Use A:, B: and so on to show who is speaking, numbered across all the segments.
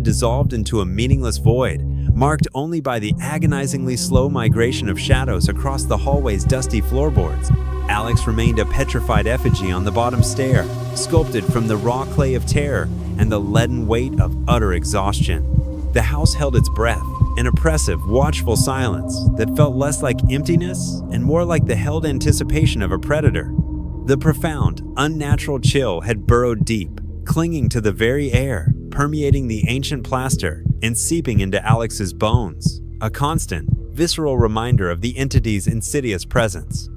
A: had dissolved into a meaningless void, marked only by the agonizingly slow migration of shadows across the hallway's dusty floorboards. Alex remained a petrified effigy on the bottom stair, sculpted from the raw clay of terror and the leaden weight of utter exhaustion. The house held its breath, an oppressive, watchful silence that felt less like emptiness and more like the held anticipation of a predator. The profound, unnatural chill had burrowed deep, clinging to the very air, permeating the ancient plaster and seeping into Alex's bones, a constant, visceral reminder of the entity's insidious presence.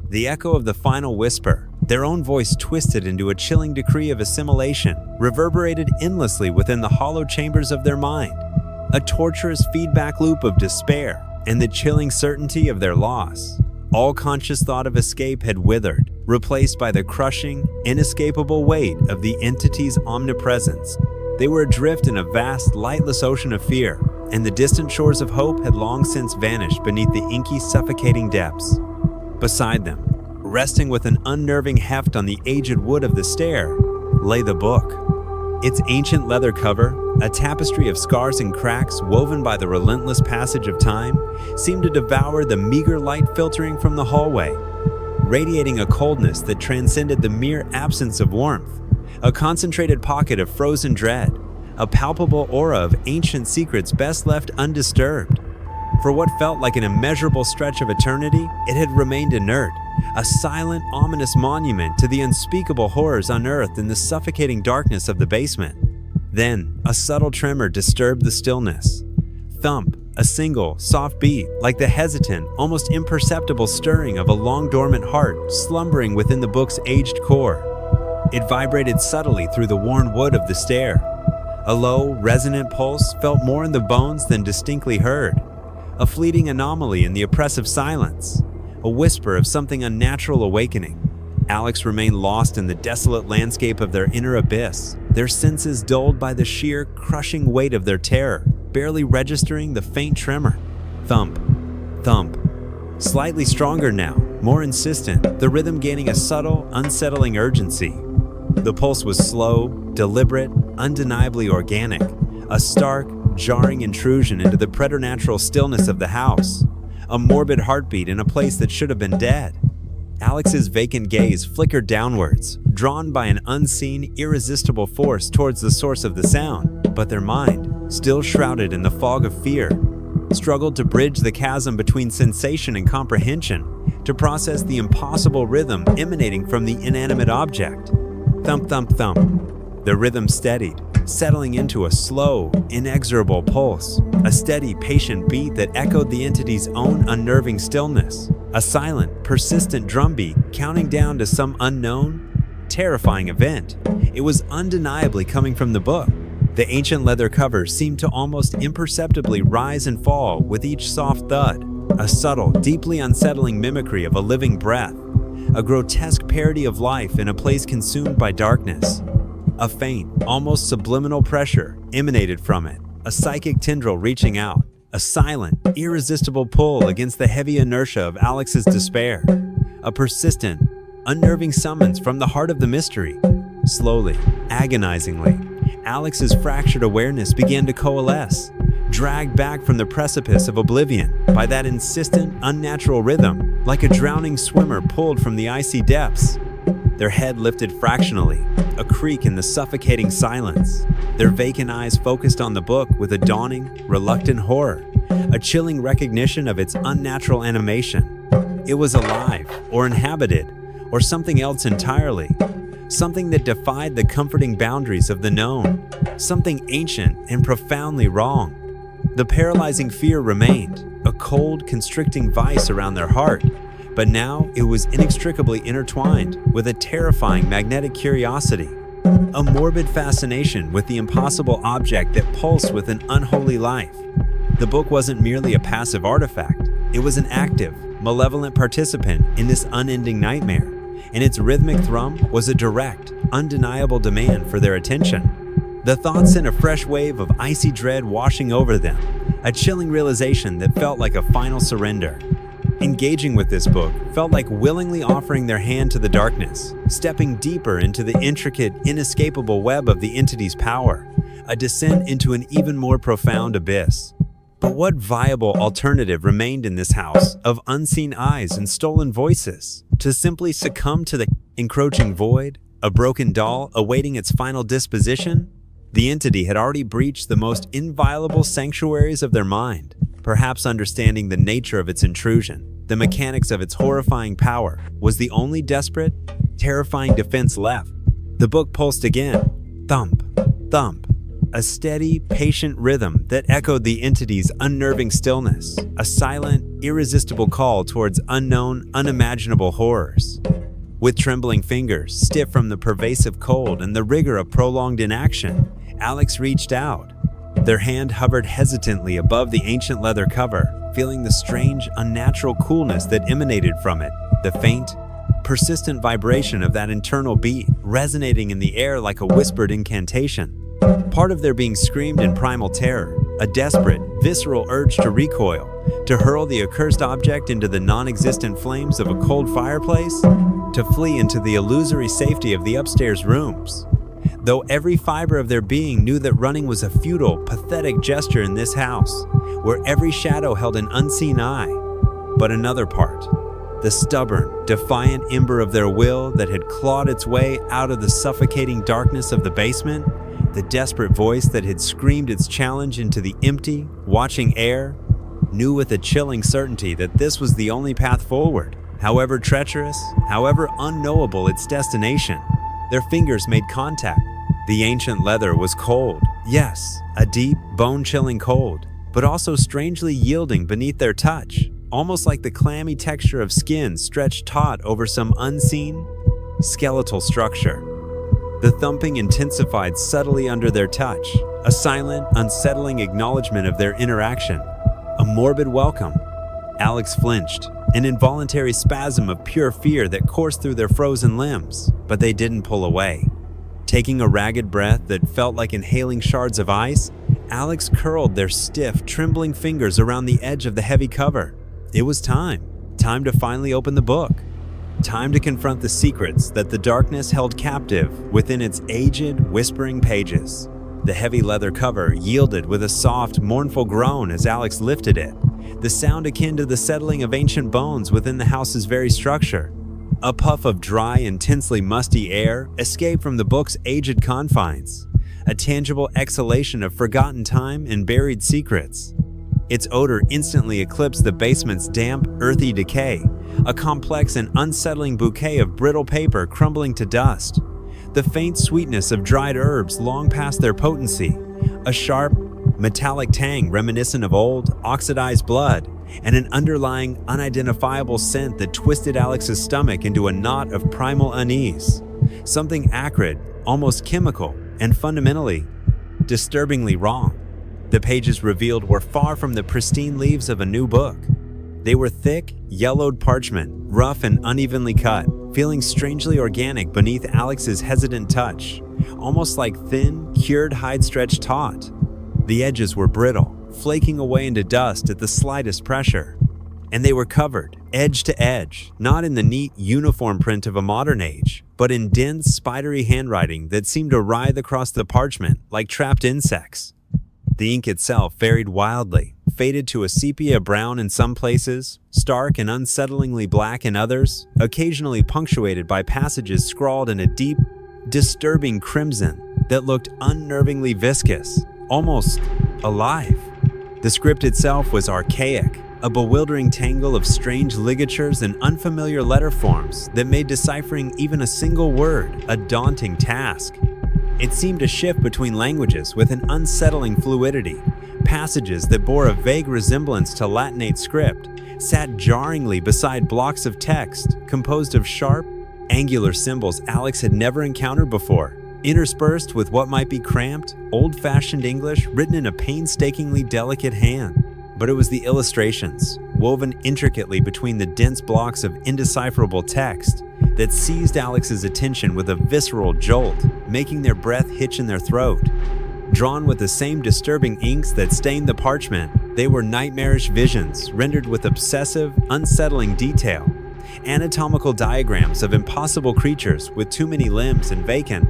A: The echo of the final whisper, their own voice twisted into a chilling decree of assimilation, reverberated endlessly within the hollow chambers of their mind, a torturous feedback loop of despair and the chilling certainty of their loss. All conscious thought of escape had withered, replaced by the crushing, inescapable weight of the entity's omnipresence. They were adrift in a vast, lightless ocean of fear, and the distant shores of hope had long since vanished beneath the inky, suffocating depths. Beside them, resting with an unnerving heft on the aged wood of the stair, lay the book. Its ancient leather cover, a tapestry of scars and cracks woven by the relentless passage of time, seemed to devour the meager light filtering from the hallway, radiating a coldness that transcended the mere absence of warmth, a concentrated pocket of frozen dread, a palpable aura of ancient secrets best left undisturbed. For what felt like an immeasurable stretch of eternity, it had remained inert, a silent, ominous monument to the unspeakable horrors unearthed in the suffocating darkness of the basement. Then, a subtle tremor disturbed the stillness. Thump, a single, soft beat, like the hesitant, almost imperceptible stirring of a long-dormant heart slumbering within the book's aged core. It vibrated subtly through the worn wood of the stair. A low, resonant pulse felt more in the bones than distinctly heard. A fleeting anomaly in the oppressive silence. A whisper of something unnatural awakening. Alex remained lost in the desolate landscape of their inner abyss, their senses dulled by the sheer, crushing weight of their terror, barely registering the faint tremor. Thump, thump. Slightly stronger now, more insistent, the rhythm gaining a subtle, unsettling urgency. The pulse was slow, deliberate, undeniably organic, a stark, jarring intrusion into the preternatural stillness of the house, a morbid heartbeat in a place that should have been dead. Alex's vacant gaze flickered downwards, drawn by an unseen, irresistible force towards the source of the sound, but their mind, still shrouded in the fog of fear, struggled to bridge the chasm between sensation and comprehension, to process the impossible rhythm emanating from the inanimate object. Thump, thump, thump. The rhythm steadied, settling into a slow, inexorable pulse, a steady, patient beat that echoed the entity's own unnerving stillness, a silent, persistent drumbeat counting down to some unknown, terrifying event. It was undeniably coming from the book. The ancient leather cover seemed to almost imperceptibly rise and fall with each soft thud, a subtle, deeply unsettling mimicry of a living breath, a grotesque parody of life in a place consumed by darkness. A faint, almost subliminal pressure emanated from it, a psychic tendril reaching out, a silent, irresistible pull against the heavy inertia of Alex's despair, a persistent, unnerving summons from the heart of the mystery. Slowly, agonizingly, Alex's fractured awareness began to coalesce, dragged back from the precipice of oblivion by that insistent, unnatural rhythm, like a drowning swimmer pulled from the icy depths. Their head lifted fractionally, a creak in the suffocating silence. Their vacant eyes focused on the book with a dawning, reluctant horror, a chilling recognition of its unnatural animation. It was alive, or inhabited, or something else entirely. Something that defied the comforting boundaries of the known. Something ancient and profoundly wrong. The paralyzing fear remained, a cold, constricting vice around their heart. But now it was inextricably intertwined with a terrifying magnetic curiosity, a morbid fascination with the impossible object that pulsed with an unholy life. The book wasn't merely a passive artifact, it was an active, malevolent participant in this unending nightmare, and its rhythmic thrum was a direct, undeniable demand for their attention. The thought sent a fresh wave of icy dread washing over them, a chilling realization that felt like a final surrender. Engaging with this book felt like willingly offering their hand to the darkness, stepping deeper into the intricate, inescapable web of the entity's power, a descent into an even more profound abyss. But what viable alternative remained in this house of unseen eyes and stolen voices? To simply succumb to the encroaching void, a broken doll awaiting its final disposition? The entity had already breached the most inviolable sanctuaries of their mind. Perhaps understanding the nature of its intrusion, the mechanics of its horrifying power, was the only desperate, terrifying defense left. The book pulsed again. Thump, thump. A steady, patient rhythm that echoed the entity's unnerving stillness, a silent, irresistible call towards unknown, unimaginable horrors. With trembling fingers, stiff from the pervasive cold and the rigor of prolonged inaction, Alex reached out. Their hand hovered hesitantly above the ancient leather cover, feeling the strange, unnatural coolness that emanated from it, the faint, persistent vibration of that internal beat resonating in the air like a whispered incantation. Part of their being screamed in primal terror, a desperate, visceral urge to recoil, to hurl the accursed object into the non-existent flames of a cold fireplace, to flee into the illusory safety of the upstairs rooms. Though every fiber of their being knew that running was a futile, pathetic gesture in this house, where every shadow held an unseen eye. But another part, the stubborn, defiant ember of their will that had clawed its way out of the suffocating darkness of the basement, the desperate voice that had screamed its challenge into the empty, watching air, knew with a chilling certainty that this was the only path forward. However treacherous, however unknowable its destination, their fingers made contact. The ancient leather was cold, yes, a deep, bone-chilling cold, but also strangely yielding beneath their touch, almost like the clammy texture of skin stretched taut over some unseen, skeletal structure. The thumping intensified subtly under their touch, a silent, unsettling acknowledgement of their interaction, a morbid welcome. Alex flinched, an involuntary spasm of pure fear that coursed through their frozen limbs, but they didn't pull away. Taking a ragged breath that felt like inhaling shards of ice, Alex curled their stiff, trembling fingers around the edge of the heavy cover. It was time to finally open the book. Time to confront the secrets that the darkness held captive within its aged, whispering pages. The heavy leather cover yielded with a soft, mournful groan as Alex lifted it, the sound akin to the settling of ancient bones within the house's very structure. A puff of dry, intensely musty air escaped from the book's aged confines, a tangible exhalation of forgotten time and buried secrets. Its odor instantly eclipsed the basement's damp, earthy decay, a complex and unsettling bouquet of brittle paper crumbling to dust. The faint sweetness of dried herbs long past their potency, a sharp, metallic tang reminiscent of old, oxidized blood, and an underlying, unidentifiable scent that twisted Alex's stomach into a knot of primal unease. Something acrid, almost chemical, and fundamentally, disturbingly wrong. The pages revealed were far from the pristine leaves of a new book. They were thick, yellowed parchment, rough and unevenly cut, feeling strangely organic beneath Alex's hesitant touch, almost like thin, cured hide stretched taut. The edges were brittle, flaking away into dust at the slightest pressure. And they were covered, edge to edge, not in the neat, uniform print of a modern age, but in dense, spidery handwriting that seemed to writhe across the parchment like trapped insects. The ink itself varied wildly, faded to a sepia brown in some places, stark and unsettlingly black in others, occasionally punctuated by passages scrawled in a deep, disturbing crimson that looked unnervingly viscous, almost alive. The script itself was archaic, a bewildering tangle of strange ligatures and unfamiliar letter forms that made deciphering even a single word a daunting task. It seemed to shift between languages with an unsettling fluidity. Passages that bore a vague resemblance to Latinate script sat jarringly beside blocks of text composed of sharp, angular symbols Alex had never encountered before, interspersed with what might be cramped, old-fashioned English written in a painstakingly delicate hand. But it was the illustrations, woven intricately between the dense blocks of indecipherable text, that seized Alex's attention with a visceral jolt, making their breath hitch in their throat. Drawn with the same disturbing inks that stained the parchment, they were nightmarish visions rendered with obsessive, unsettling detail, anatomical diagrams of impossible creatures with too many limbs and vacant,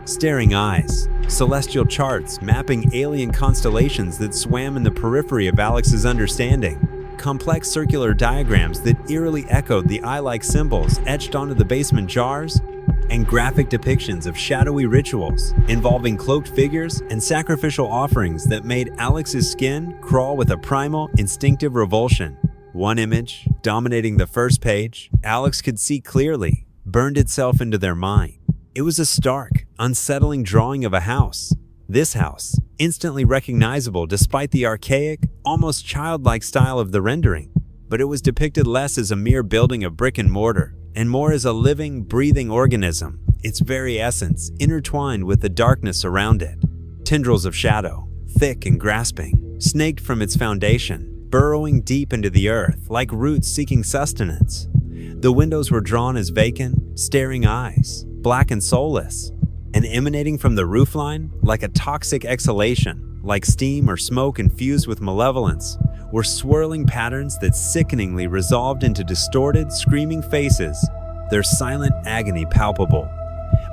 A: staring eyes, celestial charts mapping alien constellations that swam in the periphery of Alex's understanding, complex circular diagrams that eerily echoed the eye-like symbols etched onto the basement jars, and graphic depictions of shadowy rituals involving cloaked figures and sacrificial offerings that made Alex's skin crawl with a primal, instinctive revulsion. One image, dominating the first page, Alex could see clearly, burned itself into their mind. It was a stark, unsettling drawing of a house. This house, instantly recognizable despite the archaic, almost childlike style of the rendering, but it was depicted less as a mere building of brick and mortar, and more as a living, breathing organism, its very essence intertwined with the darkness around it. Tendrils of shadow, thick and grasping, snaked from its foundation, burrowing deep into the earth like roots seeking sustenance. The windows were drawn as vacant, staring eyes, black and soulless, and emanating from the roofline like a toxic exhalation, like steam or smoke infused with malevolence, were swirling patterns that sickeningly resolved into distorted, screaming faces, their silent agony palpable.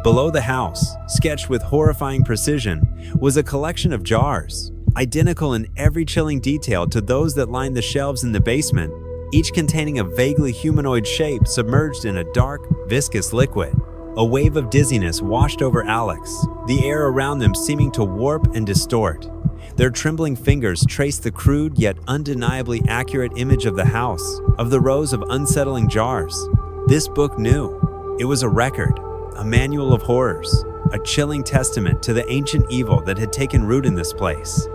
A: Below the house, sketched with horrifying precision, was a collection of jars, identical in every chilling detail to those that lined the shelves in the basement, each containing a vaguely humanoid shape submerged in a dark, viscous liquid. A wave of dizziness washed over Alex, the air around them seeming to warp and distort. Their trembling fingers traced the crude yet undeniably accurate image of the house, of the rows of unsettling jars. This book knew. It was a record, a manual of horrors, a chilling testament to the ancient evil that had taken root in this place.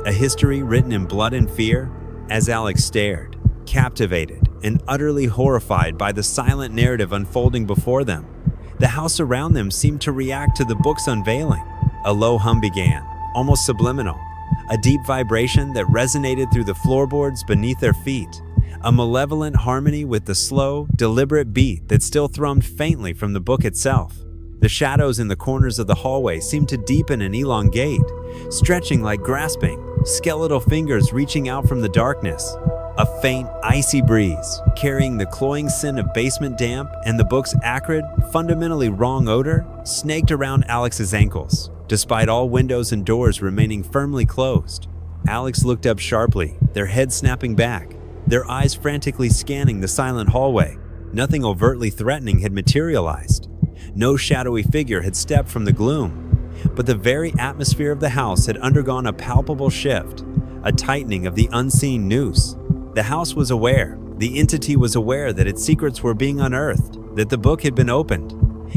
A: A history written in blood and fear. As Alex stared, captivated and utterly horrified by the silent narrative unfolding before them, the house around them seemed to react to the book's unveiling. A low hum began, almost subliminal, a deep vibration that resonated through the floorboards beneath their feet, a malevolent harmony with the slow, deliberate beat that still thrummed faintly from the book itself. The shadows in the corners of the hallway seemed to deepen and elongate, stretching like grasping, skeletal fingers reaching out from the darkness. A faint, icy breeze, carrying the cloying scent of basement damp and the book's acrid, fundamentally wrong odor, snaked around Alex's ankles. Despite all windows and doors remaining firmly closed, Alex looked up sharply, their heads snapping back, their eyes frantically scanning the silent hallway. Nothing overtly threatening had materialized. No shadowy figure had stepped from the gloom, but the very atmosphere of the house had undergone a palpable shift, a tightening of the unseen noose. The house was aware, the entity was aware that its secrets were being unearthed, that the book had been opened.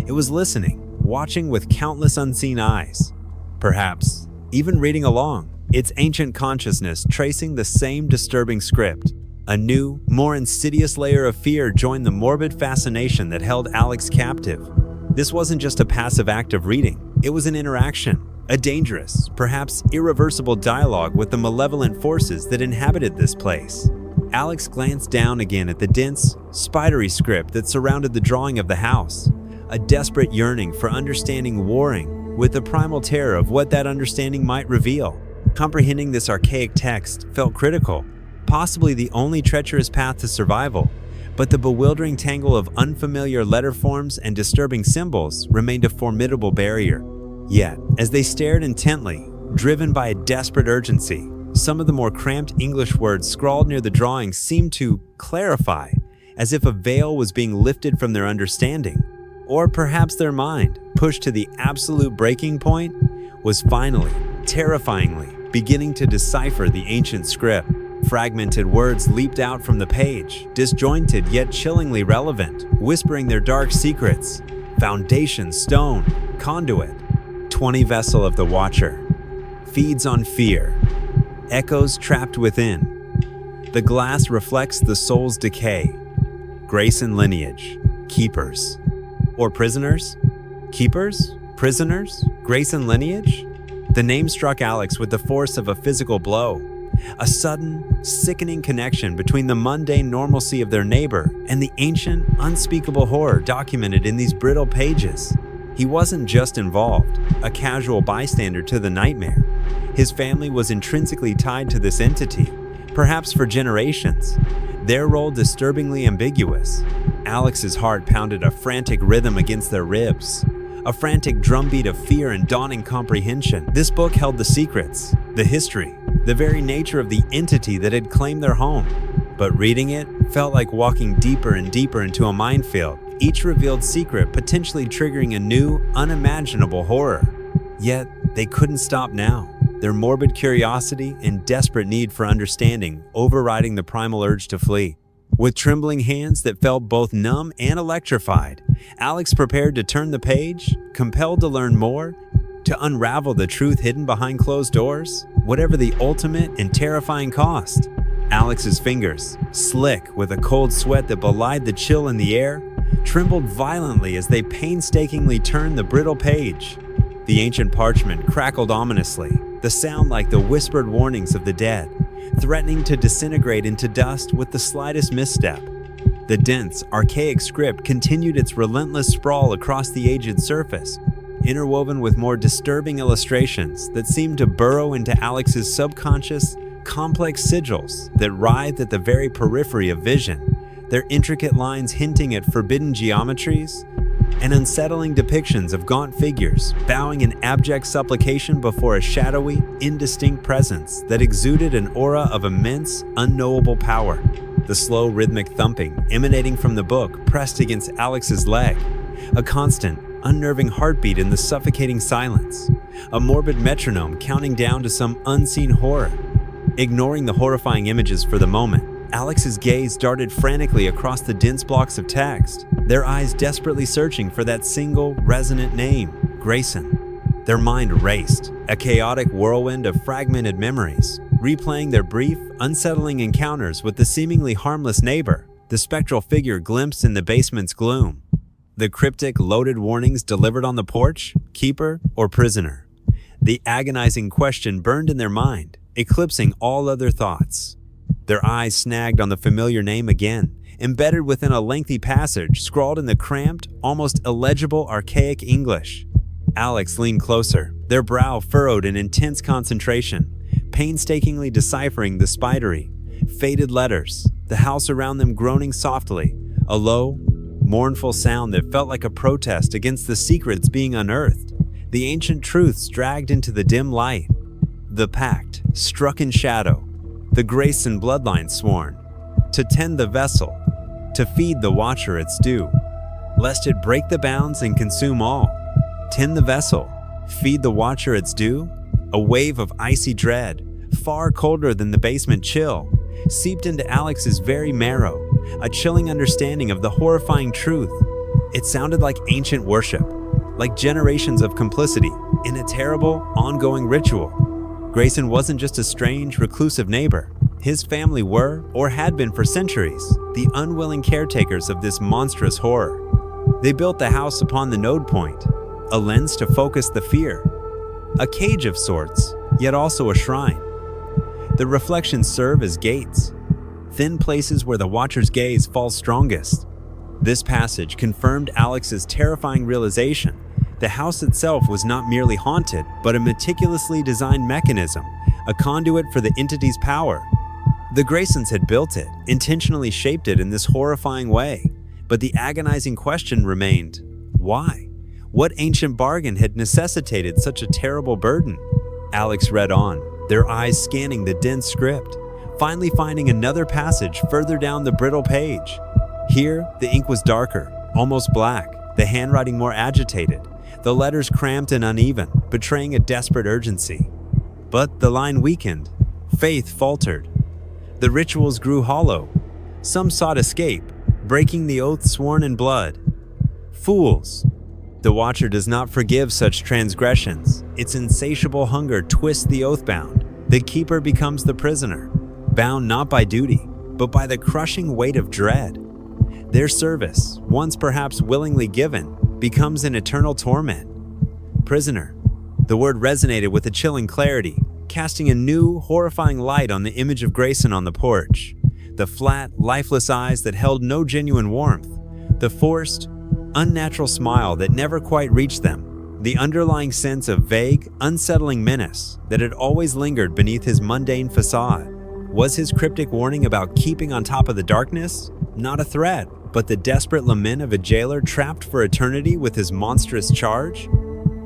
A: It was listening, watching with countless unseen eyes. Perhaps, even reading along, its ancient consciousness tracing the same disturbing script. A new, more insidious layer of fear joined the morbid fascination that held Alex captive. This wasn't just a passive act of reading, it was an interaction, a dangerous, perhaps irreversible dialogue with the malevolent forces that inhabited this place. Alex glanced down again at the dense, spidery script that surrounded the drawing of the house, a desperate yearning for understanding warring with the primal terror of what that understanding might reveal. Comprehending this archaic text felt critical, possibly the only treacherous path to survival, but the bewildering tangle of unfamiliar letter forms and disturbing symbols remained a formidable barrier. Yet, as they stared intently, driven by a desperate urgency, some of the more cramped English words scrawled near the drawing seemed to clarify, as if a veil was being lifted from their understanding. Or perhaps their mind, pushed to the absolute breaking point, was finally, terrifyingly, beginning to decipher the ancient script. Fragmented words leaped out from the page, disjointed yet chillingly relevant, whispering their dark secrets. Foundation stone, conduit, 20 vessel of the Watcher, feeds on fear, echoes trapped within. The glass reflects the soul's decay. Grayson lineage, keepers. Or prisoners? Keepers? Prisoners? Grayson lineage? The name struck Alex with the force of a physical blow. A sudden, sickening connection between the mundane normalcy of their neighbor and the ancient, unspeakable horror documented in these brittle pages. He wasn't just involved, a casual bystander to the nightmare. His family was intrinsically tied to this entity, perhaps for generations. Their role disturbingly ambiguous. Alex's heart pounded a frantic rhythm against their ribs. a frantic drumbeat of fear and dawning comprehension. This book held the secrets, the history, the very nature of the entity that had claimed their home. But reading it felt like walking deeper and deeper into a minefield, each revealed secret potentially triggering a new, unimaginable horror. Yet, they couldn't stop now, their morbid curiosity and desperate need for understanding overriding the primal urge to flee. With trembling hands that felt both numb and electrified, Alex prepared to turn the page, compelled to learn more, to unravel the truth hidden behind closed doors, whatever the ultimate and terrifying cost. Alex's fingers, slick with a cold sweat that belied the chill in the air, trembled violently as they painstakingly turned the brittle page. The ancient parchment crackled ominously, the sound like the whispered warnings of the dead, threatening to disintegrate into dust with the slightest misstep. The dense, archaic script continued its relentless sprawl across the aged surface, interwoven with more disturbing illustrations that seemed to burrow into Alex's subconscious, complex sigils that writhed at the very periphery of vision, their intricate lines hinting at forbidden geometries and unsettling depictions of gaunt figures bowing in abject supplication before a shadowy, indistinct presence that exuded an aura of immense, unknowable power. The slow, rhythmic thumping emanating from the book pressed against Alex's leg, a constant, unnerving heartbeat in the suffocating silence, a morbid metronome counting down to some unseen horror. Ignoring the horrifying images for the moment, Alex's gaze darted frantically across the dense blocks of text, their eyes desperately searching for that single, resonant name, Grayson. Their mind raced, a chaotic whirlwind of fragmented memories, replaying their brief, unsettling encounters with the seemingly harmless neighbor, the spectral figure glimpsed in the basement's gloom. The cryptic, loaded warnings delivered on the porch, keeper or prisoner. The agonizing question burned in their mind, eclipsing all other thoughts. Their eyes snagged on the familiar name again, embedded within a lengthy passage scrawled in the cramped, almost illegible archaic English. Alex leaned closer, their brow furrowed in intense concentration, painstakingly deciphering the spidery, faded letters, the house around them groaning softly, a low, mournful sound that felt like a protest against the secrets being unearthed, the ancient truths dragged into the dim light. The pact, struck in shadow, the Grayson bloodline sworn, to tend the vessel, to feed the watcher its due, lest it break the bounds and consume all. Tend the vessel, feed the watcher its due. A wave of icy dread, far colder than the basement chill, seeped into Alex's very marrow, a chilling understanding of the horrifying truth. It sounded like ancient worship, like generations of complicity in a terrible, ongoing ritual. Grayson wasn't just a strange, reclusive neighbor. His family were, or had been for centuries, the unwilling caretakers of this monstrous horror. They built the house upon the node point, a lens to focus the fear, a cage of sorts, yet also a shrine. The reflections serve as gates, thin places where the watcher's gaze falls strongest. This passage confirmed Alex's terrifying realization. The house itself was not merely haunted, but a meticulously designed mechanism, a conduit for the entity's power. The Graysons had built it, intentionally shaped it in this horrifying way, but the agonizing question remained, why? What ancient bargain had necessitated such a terrible burden? Alex read on, their eyes scanning the dense script, finally finding another passage further down the brittle page. Here, the ink was darker, almost black, the handwriting more agitated, the letters cramped and uneven, betraying a desperate urgency. But the line weakened. Faith faltered. The rituals grew hollow. Some sought escape, breaking the oath sworn in blood. Fools! The Watcher does not forgive such transgressions. Its insatiable hunger twists the oath-bound. The Keeper becomes the prisoner, bound not by duty, but by the crushing weight of dread. Their service, once perhaps willingly given, becomes an eternal torment. Prisoner. The word resonated with a chilling clarity, casting a new, horrifying light on the image of Grayson on the porch. The flat, lifeless eyes that held no genuine warmth. The forced, unnatural smile that never quite reached them. The underlying sense of vague, unsettling menace that had always lingered beneath his mundane facade. Was his cryptic warning about keeping on top of the darkness? Not a threat. but the desperate lament of a jailer trapped for eternity with his monstrous charge?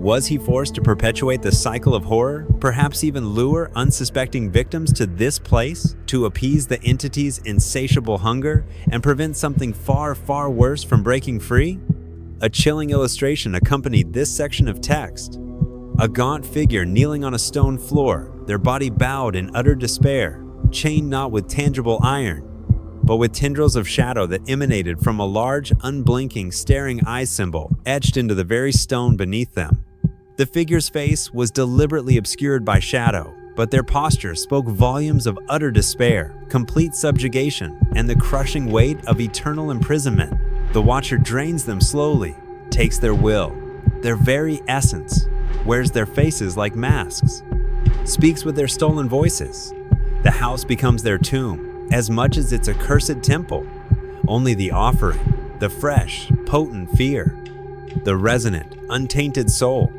A: Was he forced to perpetuate the cycle of horror, perhaps even lure unsuspecting victims to this place to appease the entity's insatiable hunger and prevent something far, far worse from breaking free? A chilling illustration accompanied this section of text. A gaunt figure kneeling on a stone floor, their body bowed in utter despair, chained not with tangible iron, but with tendrils of shadow that emanated from a large, unblinking, staring eye symbol etched into the very stone beneath them. The figure's face was deliberately obscured by shadow, but their posture spoke volumes of utter despair, complete subjugation, and the crushing weight of eternal imprisonment. The watcher drains them slowly, takes their will, their very essence, wears their faces like masks, speaks with their stolen voices. The house becomes their tomb, as much as its accursed temple. Only the offering, the fresh, potent fear, the resonant, untainted soul,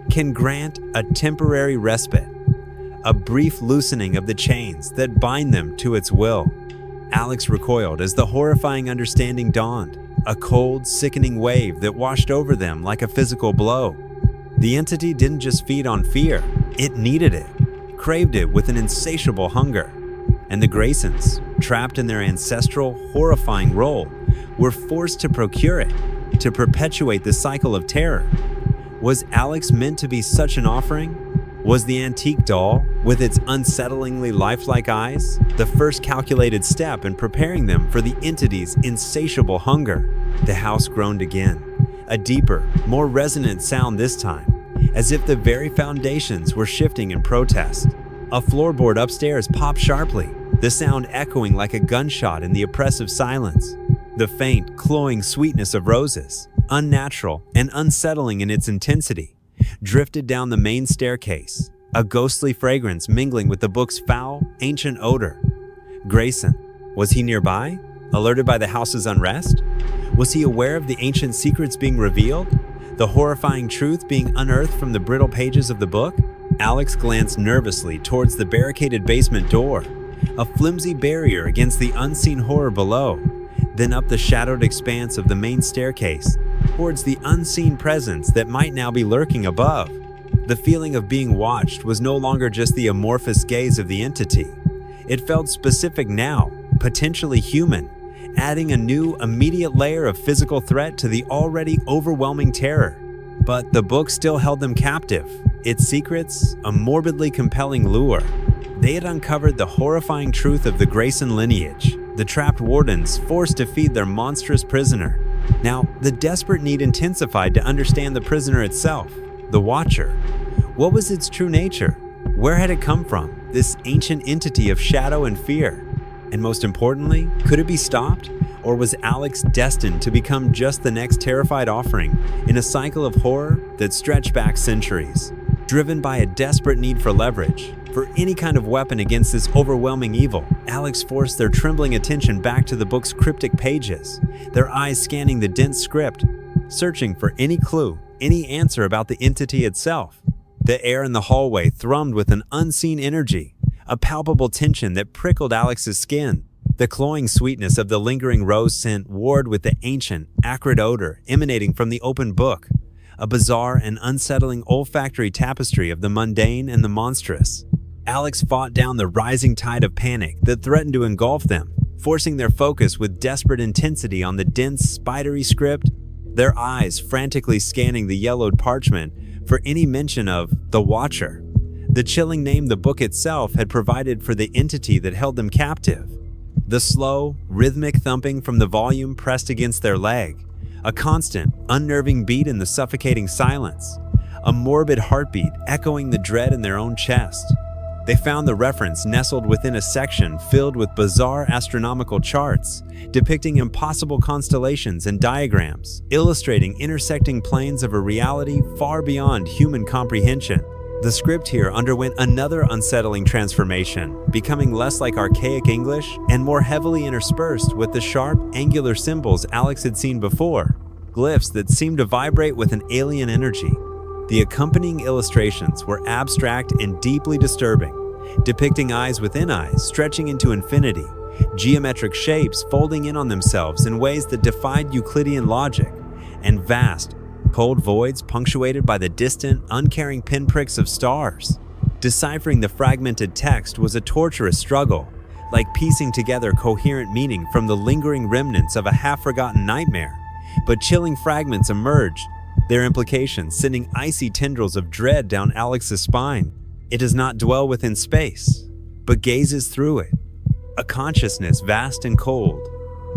A: can grant a temporary respite, a brief loosening of the chains that bind them to its will. Alex recoiled as the horrifying understanding dawned, a cold, sickening wave that washed over them like a physical blow. The entity didn't just feed on fear, it needed it, craved it with an insatiable hunger. And the Graysons, trapped in their ancestral, horrifying role, were forced to procure it, to perpetuate the cycle of terror. Was Alex meant to be such an offering? Was the antique doll, with its unsettlingly lifelike eyes, the first calculated step in preparing them for the entity's insatiable hunger? The house groaned again, a deeper, more resonant sound this time, as if the very foundations were shifting in protest. A floorboard upstairs popped sharply, the sound echoing like a gunshot in the oppressive silence. The faint, cloying sweetness of roses, unnatural and unsettling in its intensity, drifted down the main staircase, a ghostly fragrance mingling with the book's foul, ancient odor. Grayson, was he nearby, alerted by the house's unrest? Was he aware of the ancient secrets being revealed, the horrifying truth being unearthed from the brittle pages of the book? Alex glanced nervously towards the barricaded basement door, a flimsy barrier against the unseen horror below, then up the shadowed expanse of the main staircase, towards the unseen presence that might now be lurking above. The feeling of being watched was no longer just the amorphous gaze of the entity. It felt specific now, potentially human, adding a new, immediate layer of physical threat to the already overwhelming terror. But the book still held them captive, its secrets a morbidly compelling lure. They had uncovered the horrifying truth of the Grayson lineage, the trapped wardens forced to feed their monstrous prisoner. Now, the desperate need intensified to understand the prisoner itself, the Watcher. What was its true nature? Where had it come from, this ancient entity of shadow and fear? And most importantly, could it be stopped? Or was Alex destined to become just the next terrified offering in a cycle of horror that stretched back centuries? Driven by a desperate need for leverage, for any kind of weapon against this overwhelming evil, Alex forced their trembling attention back to the book's cryptic pages, their eyes scanning the dense script, searching for any clue, any answer about the entity itself. The air in the hallway thrummed with an unseen energy, a palpable tension that prickled Alex's skin. The cloying sweetness of the lingering rose scent warred with the ancient, acrid odor emanating from the open book, a bizarre and unsettling olfactory tapestry of the mundane and the monstrous. Alex fought down the rising tide of panic that threatened to engulf them, forcing their focus with desperate intensity on the dense, spidery script, their eyes frantically scanning the yellowed parchment for any mention of the Watcher, the chilling name the book itself had provided for the entity that held them captive. The slow, rhythmic thumping from the volume pressed against their leg, a constant, unnerving beat in the suffocating silence, a morbid heartbeat echoing the dread in their own chest. They found the reference nestled within a section filled with bizarre astronomical charts, depicting impossible constellations and diagrams, illustrating intersecting planes of a reality far beyond human comprehension. The script here underwent another unsettling transformation, becoming less like archaic English and more heavily interspersed with the sharp, angular symbols Alex had seen before, glyphs that seemed to vibrate with an alien energy. The accompanying illustrations were abstract and deeply disturbing, depicting eyes within eyes stretching into infinity, geometric shapes folding in on themselves in ways that defied Euclidean logic, and vast, cold voids punctuated by the distant, uncaring pinpricks of stars. Deciphering the fragmented text was a torturous struggle, like piecing together coherent meaning from the lingering remnants of a half-forgotten nightmare. But chilling fragments emerged, their implications sending icy tendrils of dread down Alex's spine. It does not dwell within space, but gazes through it, a consciousness vast and cold,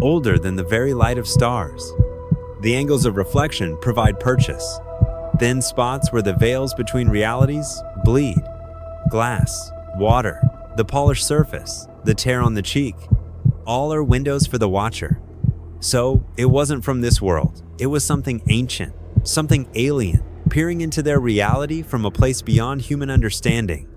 A: older than the very light of stars. The angles of reflection provide purchase, thin spots where the veils between realities bleed. Glass, water, the polished surface, the tear on the cheek, all are windows for the watcher. So, it wasn't from this world. It was something ancient, something alien, peering into their reality from a place beyond human understanding.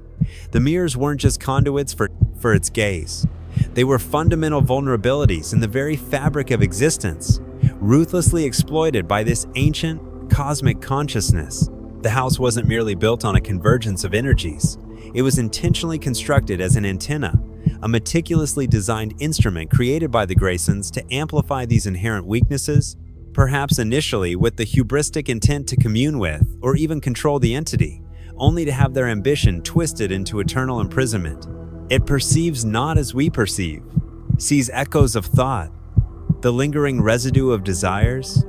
A: The mirrors weren't just conduits for its gaze. They were fundamental vulnerabilities in the very fabric of existence, ruthlessly exploited by this ancient, cosmic consciousness. The house wasn't merely built on a convergence of energies. It was intentionally constructed as an antenna, a meticulously designed instrument created by the Graysons to amplify these inherent weaknesses, perhaps initially with the hubristic intent to commune with or even control the entity, only to have their ambition twisted into eternal imprisonment. It perceives not as we perceive, sees echoes of thought, the lingering residue of desires,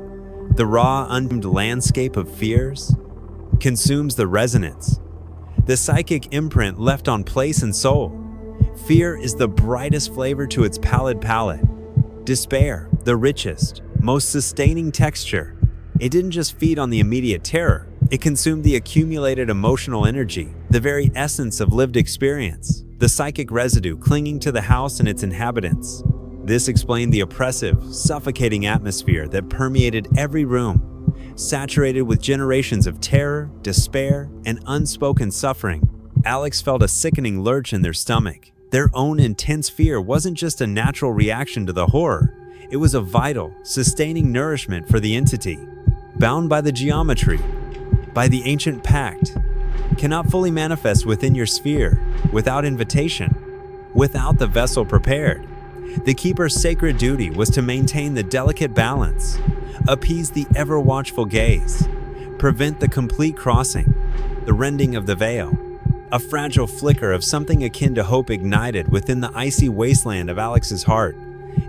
A: the raw, undimmed landscape of fears, consumes the resonance, the psychic imprint left on place and soul. Fear is the brightest flavor to its pallid palate. Despair, the richest, most sustaining texture. It didn't just feed on the immediate terror, it consumed the accumulated emotional energy, the very essence of lived experience, the psychic residue clinging to the house and its inhabitants. This explained the oppressive, suffocating atmosphere that permeated every room, saturated with generations of terror, despair, and unspoken suffering. Alex felt a sickening lurch in their stomach. Their own intense fear wasn't just a natural reaction to the horror, it was a vital, sustaining nourishment for the entity. Bound by the geometry, by the ancient pact, cannot fully manifest within your sphere without invitation, without the vessel prepared. The keeper's sacred duty was to maintain the delicate balance, appease the ever-watchful gaze, prevent the complete crossing, the rending of the veil. A fragile flicker of something akin to hope ignited within the icy wasteland of Alex's heart.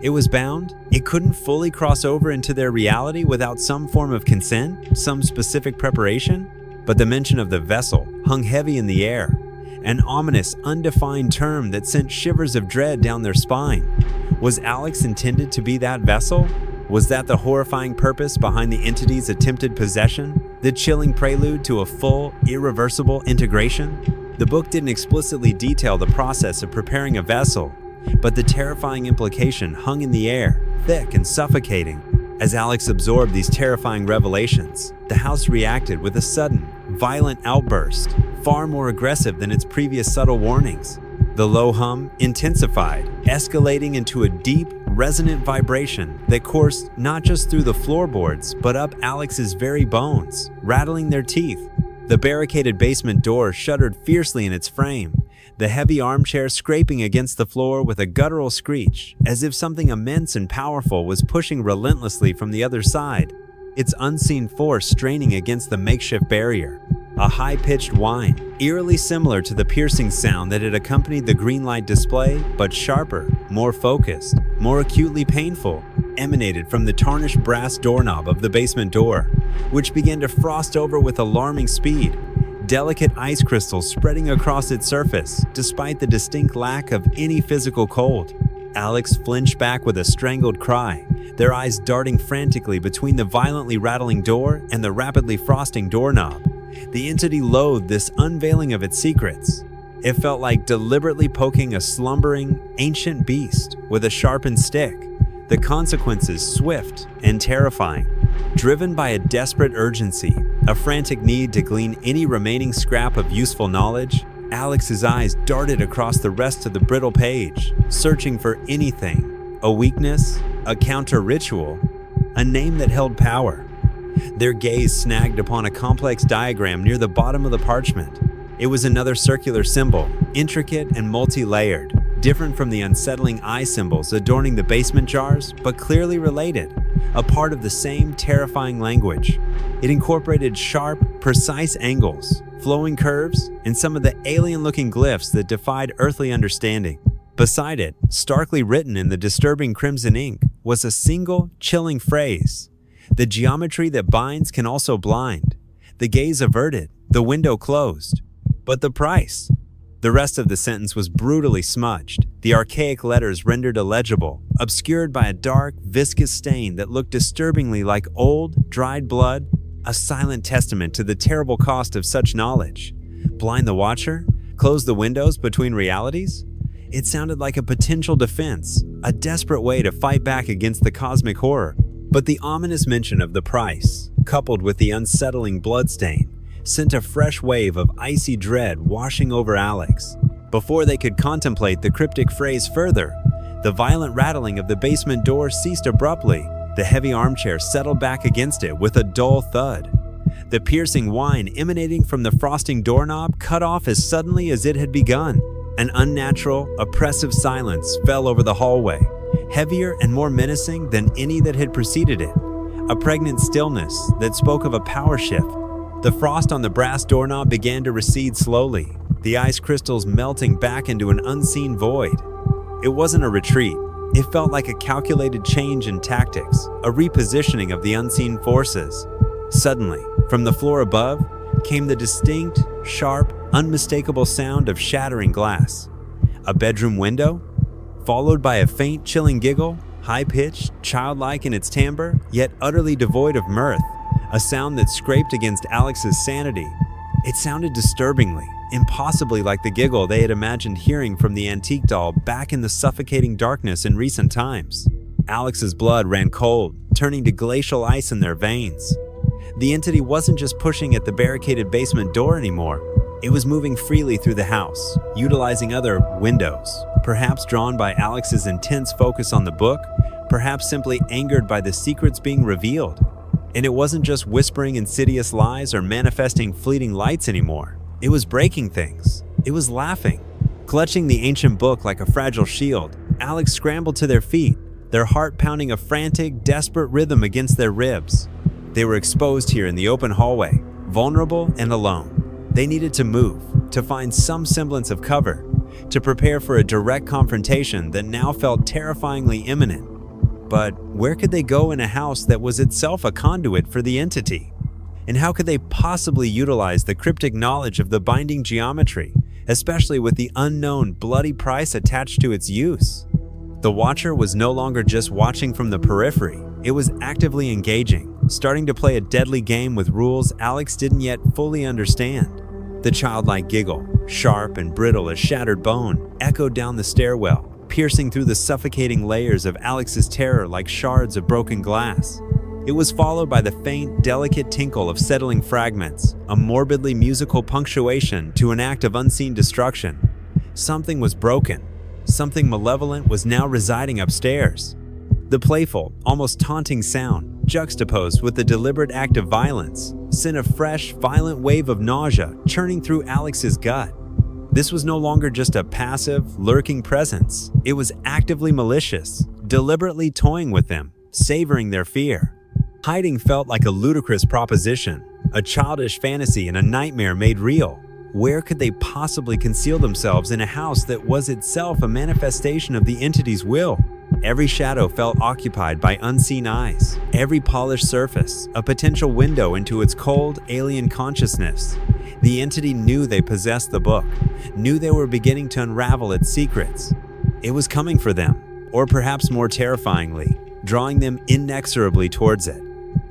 A: It was bound. It couldn't fully cross over into their reality without some form of consent, some specific preparation. But the mention of the vessel hung heavy in the air, an ominous, undefined term that sent shivers of dread down their spine. Was Alex intended to be that vessel? Was that the horrifying purpose behind the entity's attempted possession? The chilling prelude to a full, irreversible integration? The book didn't explicitly detail the process of preparing a vessel, but the terrifying implication hung in the air, thick and suffocating. As Alex absorbed these terrifying revelations, the house reacted with a sudden, violent outburst, far more aggressive than its previous subtle warnings. The low hum intensified, escalating into a deep, resonant vibration that coursed not just through the floorboards, but up Alex's very bones, rattling their teeth. The barricaded basement door shuddered fiercely in its frame, the heavy armchair scraping against the floor with a guttural screech, as if something immense and powerful was pushing relentlessly from the other side, its unseen force straining against the makeshift barrier. A high-pitched whine, eerily similar to the piercing sound that had accompanied the green light display, but sharper, more focused, more acutely painful, emanated from the tarnished brass doorknob of the basement door, which began to frost over with alarming speed, delicate ice crystals spreading across its surface, despite the distinct lack of any physical cold. Alex flinched back with a strangled cry, their eyes darting frantically between the violently rattling door and the rapidly frosting doorknob. The entity loathed this unveiling of its secrets. It felt like deliberately poking a slumbering, ancient beast with a sharpened stick, the consequences swift and terrifying. Driven by a desperate urgency, a frantic need to glean any remaining scrap of useful knowledge, Alex's eyes darted across the rest of the brittle page, searching for anything, a weakness, a counter-ritual, a name that held power. Their gaze snagged upon a complex diagram near the bottom of the parchment. It was another circular symbol, intricate and multi-layered, different from the unsettling eye symbols adorning the basement jars, but clearly related, a part of the same terrifying language. It incorporated sharp, precise angles, flowing curves, and some of the alien-looking glyphs that defied earthly understanding. Beside it, starkly written in the disturbing crimson ink, was a single, chilling phrase. The geometry that binds can also blind. The gaze averted, the window closed. But the price? The rest of the sentence was brutally smudged, the archaic letters rendered illegible, obscured by a dark, viscous stain that looked disturbingly like old, dried blood, a silent testament to the terrible cost of such knowledge. Blind the watcher? Close the windows between realities? It sounded like a potential defense, a desperate way to fight back against the cosmic horror. But the ominous mention of the price, coupled with the unsettling bloodstain, sent a fresh wave of icy dread washing over Alex. Before they could contemplate the cryptic phrase further, the violent rattling of the basement door ceased abruptly. The heavy armchair settled back against it with a dull thud. The piercing whine emanating from the frosting doorknob cut off as suddenly as it had begun. An unnatural, oppressive silence fell over the hallway, heavier and more menacing than any that had preceded it. A pregnant stillness that spoke of a power shift. The frost on the brass doorknob began to recede slowly, the ice crystals melting back into an unseen void. It wasn't a retreat. It felt like a calculated change in tactics, a repositioning of the unseen forces. Suddenly, from the floor above, came the distinct, sharp, unmistakable sound of shattering glass. A bedroom window, followed by a faint, chilling giggle, high-pitched, childlike in its timbre, yet utterly devoid of mirth, a sound that scraped against Alex's sanity. It sounded disturbingly, impossibly like the giggle they had imagined hearing from the antique doll back in the suffocating darkness in recent times. Alex's blood ran cold, turning to glacial ice in their veins. The entity wasn't just pushing at the barricaded basement door anymore. It was moving freely through the house, utilizing other windows, perhaps drawn by Alex's intense focus on the book, perhaps simply angered by the secrets being revealed. And it wasn't just whispering insidious lies or manifesting fleeting lights anymore. It was breaking things. It was laughing. Clutching the ancient book like a fragile shield, Alex scrambled to their feet, their heart pounding a frantic, desperate rhythm against their ribs. They were exposed here in the open hallway, vulnerable and alone. They needed to move, to find some semblance of cover, to prepare for a direct confrontation that now felt terrifyingly imminent. But where could they go in a house that was itself a conduit for the entity? And how could they possibly utilize the cryptic knowledge of the binding geometry, especially with the unknown bloody price attached to its use? The Watcher was no longer just watching from the periphery. It was actively engaging, starting to play a deadly game with rules Alex didn't yet fully understand. The childlike giggle, sharp and brittle as shattered bone, echoed down the stairwell, piercing through the suffocating layers of Alex's terror like shards of broken glass. It was followed by the faint, delicate tinkle of settling fragments, a morbidly musical punctuation to an act of unseen destruction. Something was broken. Something malevolent was now residing upstairs. The playful, almost taunting sound, juxtaposed with the deliberate act of violence, sent a fresh, violent wave of nausea churning through Alex's gut. This was no longer just a passive, lurking presence. It was actively malicious, deliberately toying with them, savoring their fear. Hiding felt like a ludicrous proposition, a childish fantasy and a nightmare made real. Where could they possibly conceal themselves in a house that was itself a manifestation of the entity's will? Every shadow felt occupied by unseen eyes, every polished surface, a potential window into its cold, alien consciousness. The entity knew they possessed the book, knew they were beginning to unravel its secrets. It was coming for them, or perhaps more terrifyingly, drawing them inexorably towards it.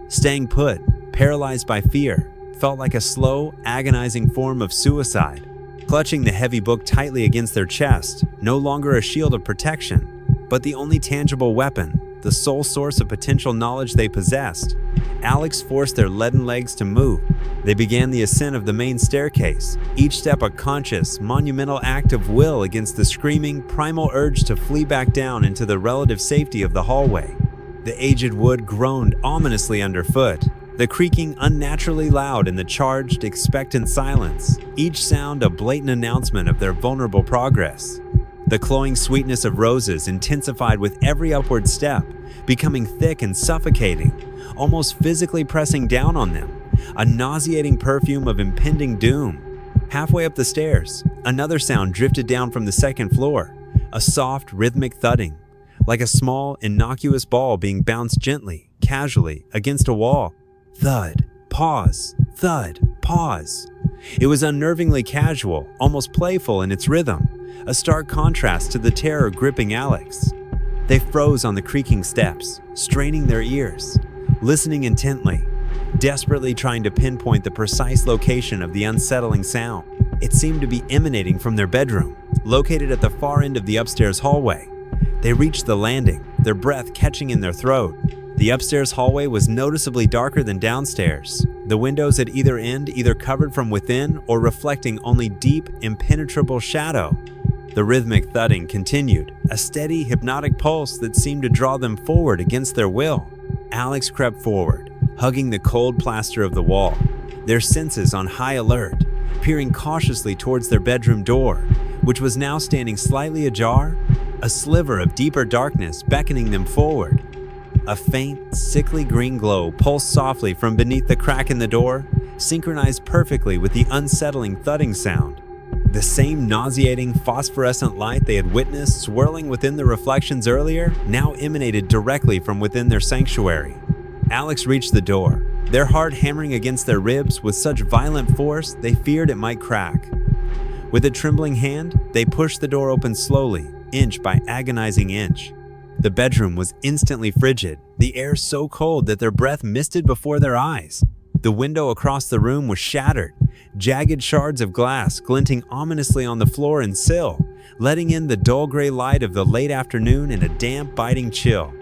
A: Staying put, paralyzed by fear, felt like a slow, agonizing form of suicide. Clutching the heavy book tightly against their chest, no longer a shield of protection, but the only tangible weapon, the sole source of potential knowledge they possessed, Alex forced their leaden legs to move. They began the ascent of the main staircase, each step a conscious, monumental act of will against the screaming, primal urge to flee back down into the relative safety of the hallway. The aged wood groaned ominously underfoot, the creaking unnaturally loud in the charged, expectant silence, each sound a blatant announcement of their vulnerable progress. The cloying sweetness of roses intensified with every upward step, becoming thick and suffocating, almost physically pressing down on them, a nauseating perfume of impending doom. Halfway up the stairs, another sound drifted down from the second floor, a soft, rhythmic thudding, like a small, innocuous ball being bounced gently, casually, against a wall. Thud, pause, thud, pause. It was unnervingly casual, almost playful in its rhythm, a stark contrast to the terror gripping Alex. They froze on the creaking steps, straining their ears, listening intently, desperately trying to pinpoint the precise location of the unsettling sound. It seemed to be emanating from their bedroom, located at the far end of the upstairs hallway. They reached the landing, their breath catching in their throat. The upstairs hallway was noticeably darker than downstairs, the windows at either end either covered from within or reflecting only deep, impenetrable shadow. The rhythmic thudding continued, a steady, hypnotic pulse that seemed to draw them forward against their will. Alex crept forward, hugging the cold plaster of the wall, their senses on high alert, peering cautiously towards their bedroom door, which was now standing slightly ajar, a sliver of deeper darkness beckoning them forward. A faint, sickly green glow pulsed softly from beneath the crack in the door, synchronized perfectly with the unsettling thudding sound. The same nauseating, phosphorescent light they had witnessed swirling within the reflections earlier now emanated directly from within their sanctuary. Alex reached the door, their heart hammering against their ribs with such violent force they feared it might crack. With a trembling hand, they pushed the door open slowly, inch by agonizing inch. The bedroom was instantly frigid, the air so cold that their breath misted before their eyes. The window across the room was shattered, jagged shards of glass glinting ominously on the floor and sill, letting in the dull gray light of the late afternoon and a damp, biting chill.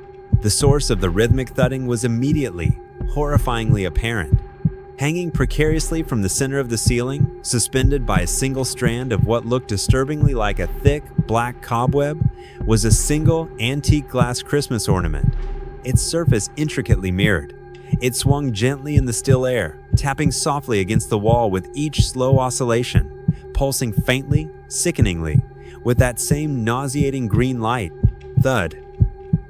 A: The source of the rhythmic thudding was immediately, horrifyingly apparent. Hanging precariously from the center of the ceiling, suspended by a single strand of what looked disturbingly like a thick, black cobweb, was a single, antique glass Christmas ornament, its surface intricately mirrored. It swung gently in the still air, tapping softly against the wall with each slow oscillation, pulsing faintly, sickeningly, with that same nauseating green light. Thud.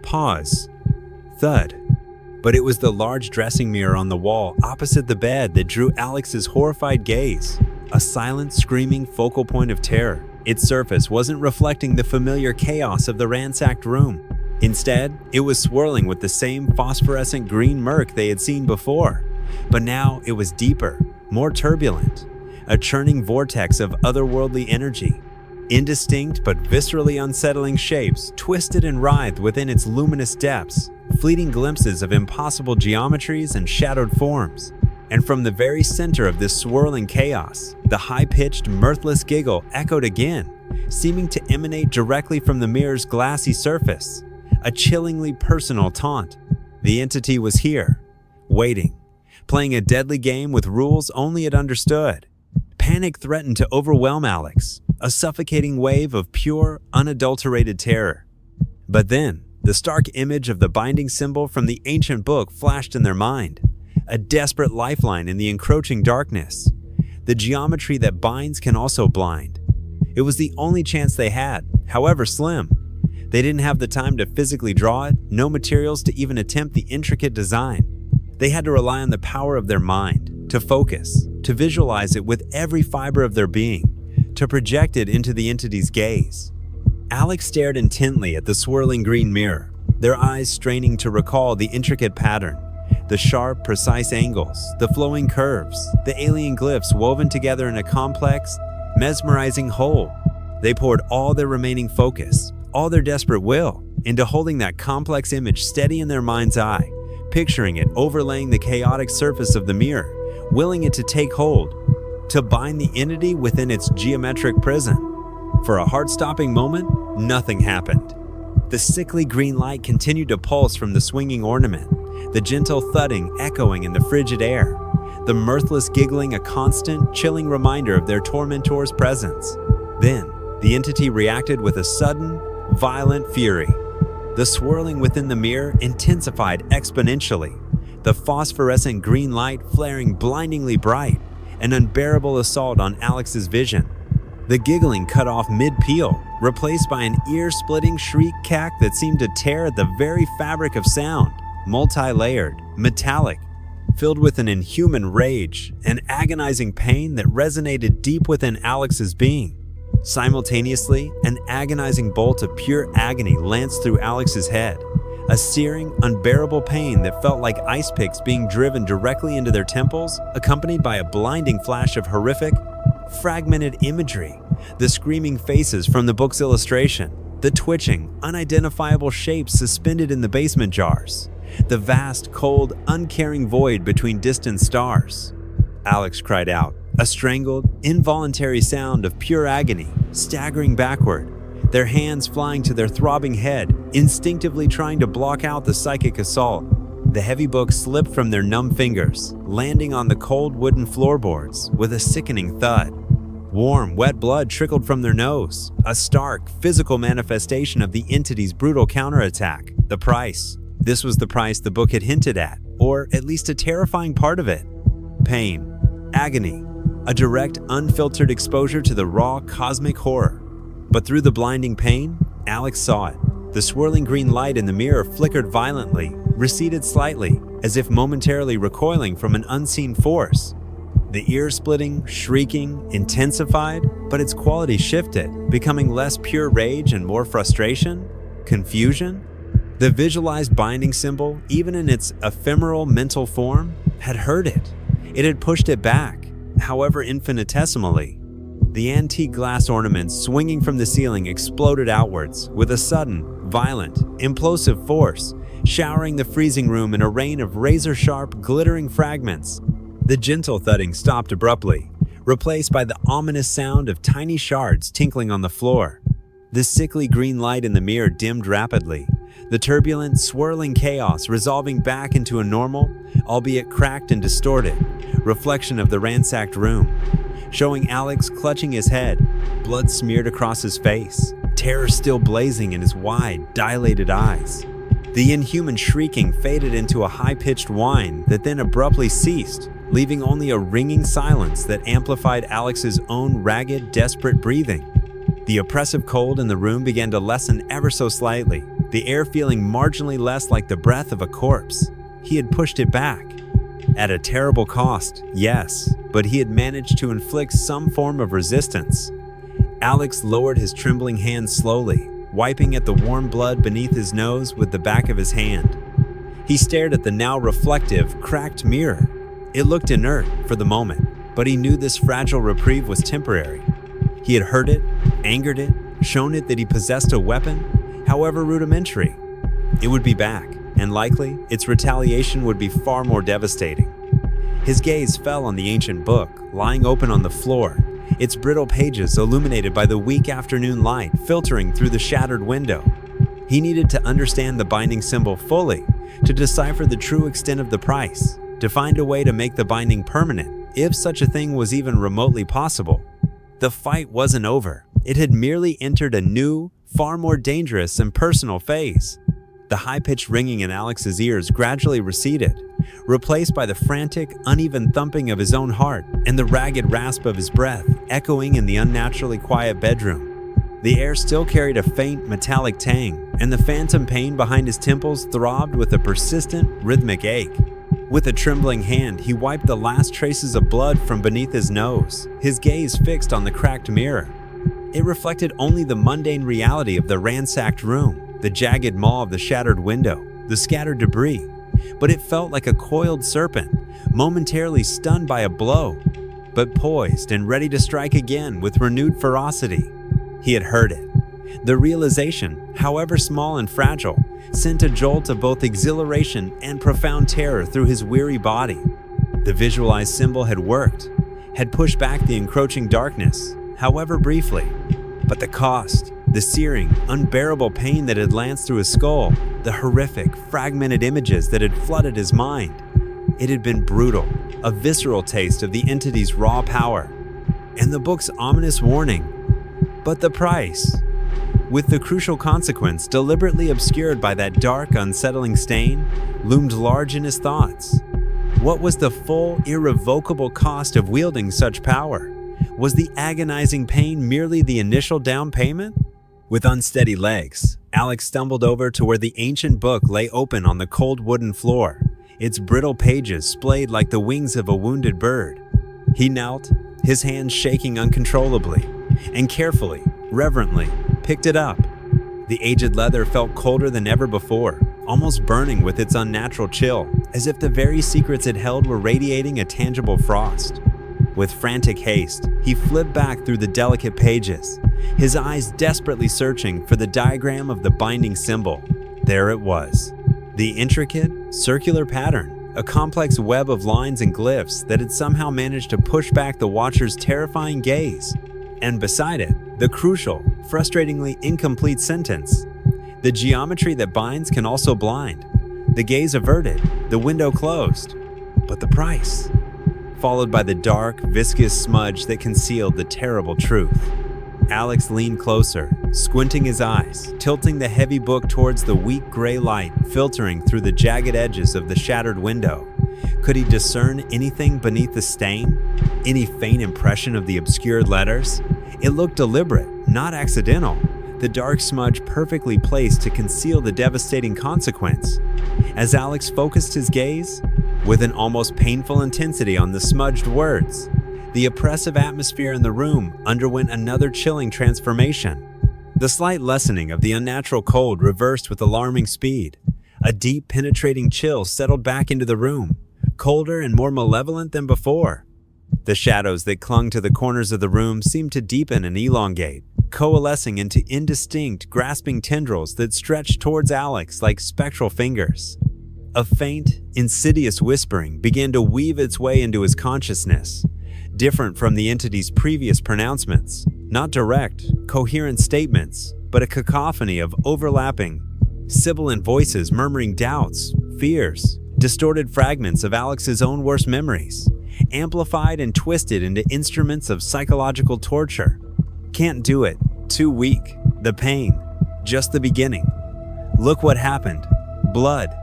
A: Pause. Thud. But it was the large dressing mirror on the wall opposite the bed that drew Alex's horrified gaze, a silent, screaming focal point of terror. Its surface wasn't reflecting the familiar chaos of the ransacked room. Instead, it was swirling with the same phosphorescent green murk they had seen before, but now it was deeper, more turbulent, a churning vortex of otherworldly energy. Indistinct but viscerally unsettling shapes twisted and writhed within its luminous depths, fleeting glimpses of impossible geometries and shadowed forms. And from the very center of this swirling chaos, the high-pitched, mirthless giggle echoed again, seeming to emanate directly from the mirror's glassy surface, a chillingly personal taunt. The entity was here, waiting, playing a deadly game with rules only it understood. Panic threatened to overwhelm Alex, a suffocating wave of pure, unadulterated terror. But then, the stark image of the binding symbol from the ancient book flashed in their mind, a desperate lifeline in the encroaching darkness. The geometry that binds can also blind. It was the only chance they had, however slim. They didn't have the time to physically draw it, no materials to even attempt the intricate design. They had to rely on the power of their mind, to focus, to visualize it with every fiber of their being, to project it into the entity's gaze. Alex stared intently at the swirling green mirror, their eyes straining to recall the intricate pattern, the sharp, precise angles, the flowing curves, the alien glyphs woven together in a complex, mesmerizing whole. They poured all their remaining focus, all their desperate will, into holding that complex image steady in their mind's eye, picturing it overlaying the chaotic surface of the mirror, willing it to take hold, to bind the entity within its geometric prison. For a heart-stopping moment, nothing happened. The sickly green light continued to pulse from the swinging ornament, the gentle thudding echoing in the frigid air, the mirthless giggling a constant, chilling reminder of their tormentor's presence. Then, the entity reacted with a sudden, violent fury. The swirling within the mirror intensified exponentially, the phosphorescent green light flaring blindingly bright, an unbearable assault on Alex's vision. The giggling cut off mid-peal, replaced by an ear-splitting shriek cack that seemed to tear at the very fabric of sound, multi-layered, metallic, filled with an inhuman rage and agonizing pain that resonated deep within Alex's being. Simultaneously, an agonizing bolt of pure agony lanced through Alex's head, a searing, unbearable pain that felt like ice picks being driven directly into their temples, accompanied by a blinding flash of horrific, fragmented imagery, the screaming faces from the book's illustration, the twitching, unidentifiable shapes suspended in the basement jars, the vast, cold, uncaring void between distant stars. Alex cried out, a strangled, involuntary sound of pure agony, staggering backward, their hands flying to their throbbing head, instinctively trying to block out the psychic assault. The heavy book slipped from their numb fingers, landing on the cold wooden floorboards with a sickening thud. Warm, wet blood trickled from their nose, a stark, physical manifestation of the entity's brutal counterattack. The price. This was the price the book had hinted at, or at least a terrifying part of it. Pain, agony, a direct, unfiltered exposure to the raw, cosmic horror. But through the blinding pain, Alex saw it. The swirling green light in the mirror flickered violently, receded slightly, as if momentarily recoiling from an unseen force. The ear-splitting, shrieking, intensified, but its quality shifted, becoming less pure rage and more frustration, confusion. The visualized binding symbol, even in its ephemeral mental form, had heard it. It had pushed it back, however infinitesimally. The antique glass ornaments swinging from the ceiling exploded outwards with a sudden, violent, implosive force, showering the freezing room in a rain of razor-sharp, glittering fragments. The gentle thudding stopped abruptly, replaced by the ominous sound of tiny shards tinkling on the floor. The sickly green light in the mirror dimmed rapidly, the turbulent, swirling chaos resolving back into a normal, albeit cracked and distorted, reflection of the ransacked room, showing Alex clutching his head, blood smeared across his face, terror still blazing in his wide, dilated eyes. The inhuman shrieking faded into a high-pitched whine that then abruptly ceased, leaving only a ringing silence that amplified Alex's own ragged, desperate breathing. The oppressive cold in the room began to lessen ever so slightly, the air feeling marginally less like the breath of a corpse. He had pushed it back. At a terrible cost, yes, but he had managed to inflict some form of resistance. Alex lowered his trembling hand slowly, wiping at the warm blood beneath his nose with the back of his hand. He stared at the now reflective, cracked mirror. It looked inert for the moment, but he knew this fragile reprieve was temporary. He had hurt it, angered it, shown it that he possessed a weapon, however rudimentary. It would be back, and likely, its retaliation would be far more devastating. His gaze fell on the ancient book, lying open on the floor, its brittle pages illuminated by the weak afternoon light filtering through the shattered window. He needed to understand the binding symbol fully, to decipher the true extent of the price, to find a way to make the binding permanent, if such a thing was even remotely possible. The fight wasn't over. It had merely entered a new, far more dangerous and personal phase. The high-pitched ringing in Alex's ears gradually receded, replaced by the frantic, uneven thumping of his own heart and the ragged rasp of his breath echoing in the unnaturally quiet bedroom. The air still carried a faint, metallic tang, and the phantom pain behind his temples throbbed with a persistent, rhythmic ache. With a trembling hand, he wiped the last traces of blood from beneath his nose, his gaze fixed on the cracked mirror. It reflected only the mundane reality of the ransacked room, the jagged maw of the shattered window, the scattered debris, but it felt like a coiled serpent, momentarily stunned by a blow, but poised and ready to strike again with renewed ferocity. He had heard it. The realization, however small and fragile, sent a jolt of both exhilaration and profound terror through his weary body. The visualized symbol had worked, had pushed back the encroaching darkness, however briefly. But the cost, the searing, unbearable pain that had lanced through his skull, the horrific, fragmented images that had flooded his mind. It had been brutal, a visceral taste of the entity's raw power. And the book's ominous warning. But the price, with the crucial consequence deliberately obscured by that dark, unsettling stain, loomed large in his thoughts. What was the full, irrevocable cost of wielding such power, Was the agonizing pain merely the initial down payment? With unsteady legs, Alex stumbled over to where the ancient book lay open on the cold wooden floor, its brittle pages splayed like the wings of a wounded bird. He knelt, his hands shaking uncontrollably, and carefully, reverently, picked it up. The aged leather felt colder than ever before, almost burning with its unnatural chill, as if the very secrets it held were radiating a tangible frost. With frantic haste, he flipped back through the delicate pages, his eyes desperately searching for the diagram of the binding symbol. There it was. The intricate, circular pattern, a complex web of lines and glyphs that had somehow managed to push back the watcher's terrifying gaze. And beside it, the crucial, frustratingly incomplete sentence. The geometry that binds can also blind. The gaze averted, the window closed. But the price? Followed by the dark, viscous smudge that concealed the terrible truth. Alex leaned closer, squinting his eyes, tilting the heavy book towards the weak gray light filtering through the jagged edges of the shattered window. Could he discern anything beneath the stain? Any faint impression of the obscured letters? It looked deliberate, not accidental. The dark smudge perfectly placed to conceal the devastating consequence. As Alex focused his gaze, with an almost painful intensity on the smudged words, the oppressive atmosphere in the room underwent another chilling transformation. The slight lessening of the unnatural cold reversed with alarming speed. A deep, penetrating chill settled back into the room, colder and more malevolent than before. The shadows that clung to the corners of the room seemed to deepen and elongate, coalescing into indistinct, grasping tendrils that stretched towards Alex like spectral fingers. A faint, insidious whispering began to weave its way into his consciousness, different from the entity's previous pronouncements. Not direct, coherent statements, but a cacophony of overlapping, sibilant voices murmuring doubts, fears, distorted fragments of Alex's own worst memories, amplified and twisted into instruments of psychological torture. Can't do it. Too weak. The pain. Just the beginning. Look what happened. Blood.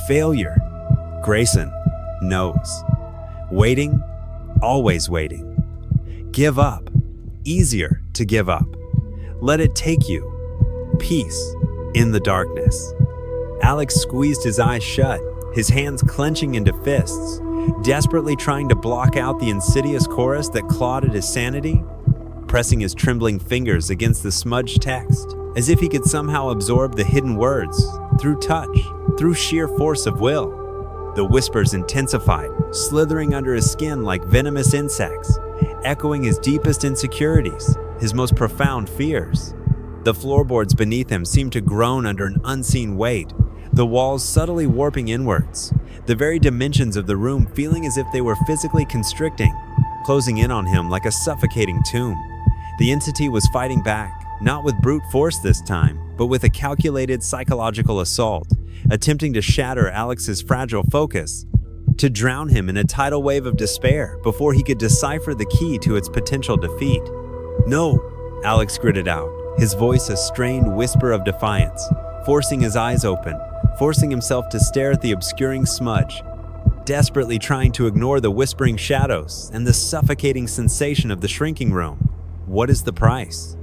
A: Failure. Grayson knows. Waiting. Always waiting. Give up. Easier to give up. Let it take you. Peace in the darkness. Alex squeezed his eyes shut, his hands clenching into fists, desperately trying to block out the insidious chorus that clawed at his sanity, pressing his trembling fingers against the smudged text, as if he could somehow absorb the hidden words, through touch, through sheer force of will. The whispers intensified, slithering under his skin like venomous insects, echoing his deepest insecurities, his most profound fears. The floorboards beneath him seemed to groan under an unseen weight, the walls subtly warping inwards, the very dimensions of the room feeling as if they were physically constricting, closing in on him like a suffocating tomb. The entity was fighting back, not with brute force this time, but with a calculated psychological assault, attempting to shatter Alex's fragile focus, to drown him in a tidal wave of despair before he could decipher the key to its potential defeat. "No," Alex gritted out, his voice a strained whisper of defiance, forcing his eyes open, forcing himself to stare at the obscuring smudge, desperately trying to ignore the whispering shadows and the suffocating sensation of the shrinking room. What is the price?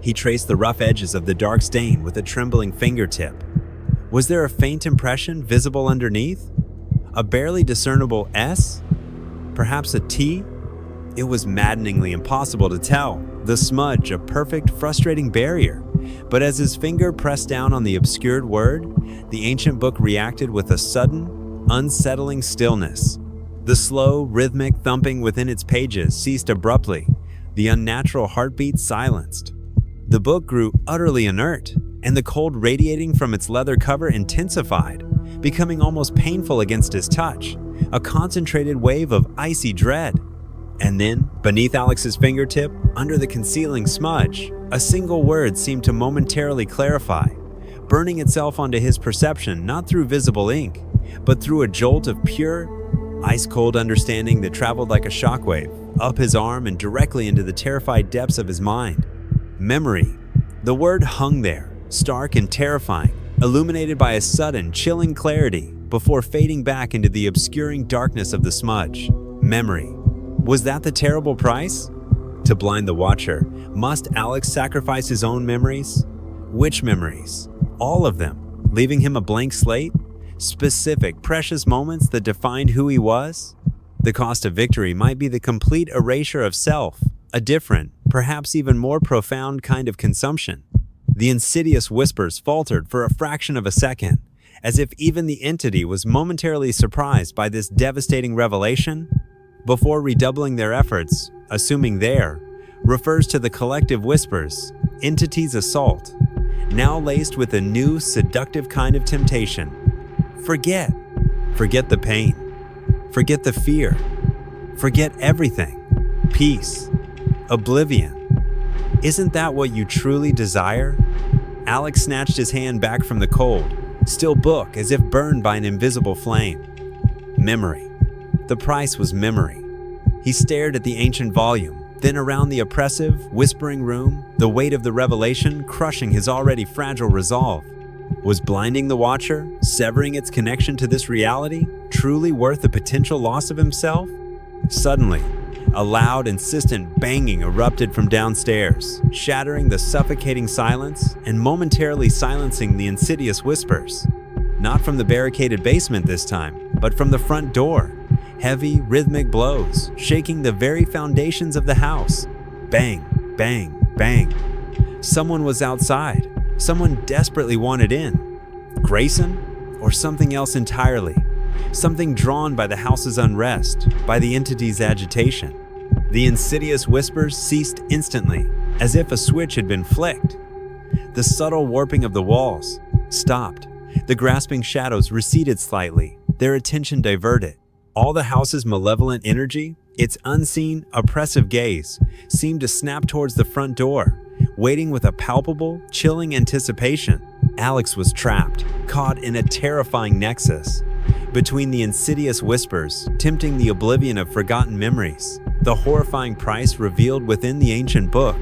A: He traced the rough edges of the dark stain with a trembling fingertip. Was there a faint impression visible underneath? A barely discernible S? Perhaps a T? It was maddeningly impossible to tell, the smudge a perfect, frustrating barrier. But as his finger pressed down on the obscured word, the ancient book reacted with a sudden, unsettling stillness. The slow, rhythmic thumping within its pages ceased abruptly, the unnatural heartbeat silenced. The book grew utterly inert, and the cold radiating from its leather cover intensified, becoming almost painful against his touch, a concentrated wave of icy dread. And then, beneath Alex's fingertip, under the concealing smudge, a single word seemed to momentarily clarify, burning itself onto his perception not through visible ink, but through a jolt of pure, ice-cold understanding that traveled like a shockwave, up his arm and directly into the terrified depths of his mind. Memory. The word hung there, stark and terrifying, illuminated by a sudden, chilling clarity, before fading back into the obscuring darkness of the smudge. Memory. Was that the terrible price? To blind the watcher, must Alex sacrifice his own memories? Which memories? All of them, leaving him a blank slate? Specific, precious moments that defined who he was? The cost of victory might be the complete erasure of self, a different, perhaps even more profound kind of consumption. The insidious whispers faltered for a fraction of a second, as if even the entity was momentarily surprised by this devastating revelation. Before redoubling their efforts, assuming "there" refers to the collective whispers, entity's assault, now laced with a new, seductive kind of temptation. Forget. Forget the pain. Forget the fear. Forget everything. Peace. Oblivion. Isn't that what you truly desire? Alex snatched his hand back from the cold, still book as if burned by an invisible flame. Memory. The price was memory. He stared at the ancient volume, then around the oppressive, whispering room, the weight of the revelation crushing his already fragile resolve. Was blinding the watcher, severing its connection to this reality, truly worth the potential loss of himself? Suddenly, a loud, insistent banging erupted from downstairs, shattering the suffocating silence and momentarily silencing the insidious whispers. Not from the barricaded basement this time, but from the front door. Heavy, rhythmic blows, shaking the very foundations of the house. Bang, bang, bang. Someone was outside. Someone desperately wanted in. Grayson? Or something else entirely? Something drawn by the house's unrest, by the entity's agitation. The insidious whispers ceased instantly, as if a switch had been flicked. The subtle warping of the walls stopped. The grasping shadows receded slightly, their attention diverted. All the house's malevolent energy, its unseen, oppressive gaze, seemed to snap towards the front door, waiting with a palpable, chilling anticipation. Alex was trapped, caught in a terrifying nexus between the insidious whispers, tempting the oblivion of forgotten memories, the horrifying price revealed within the ancient book,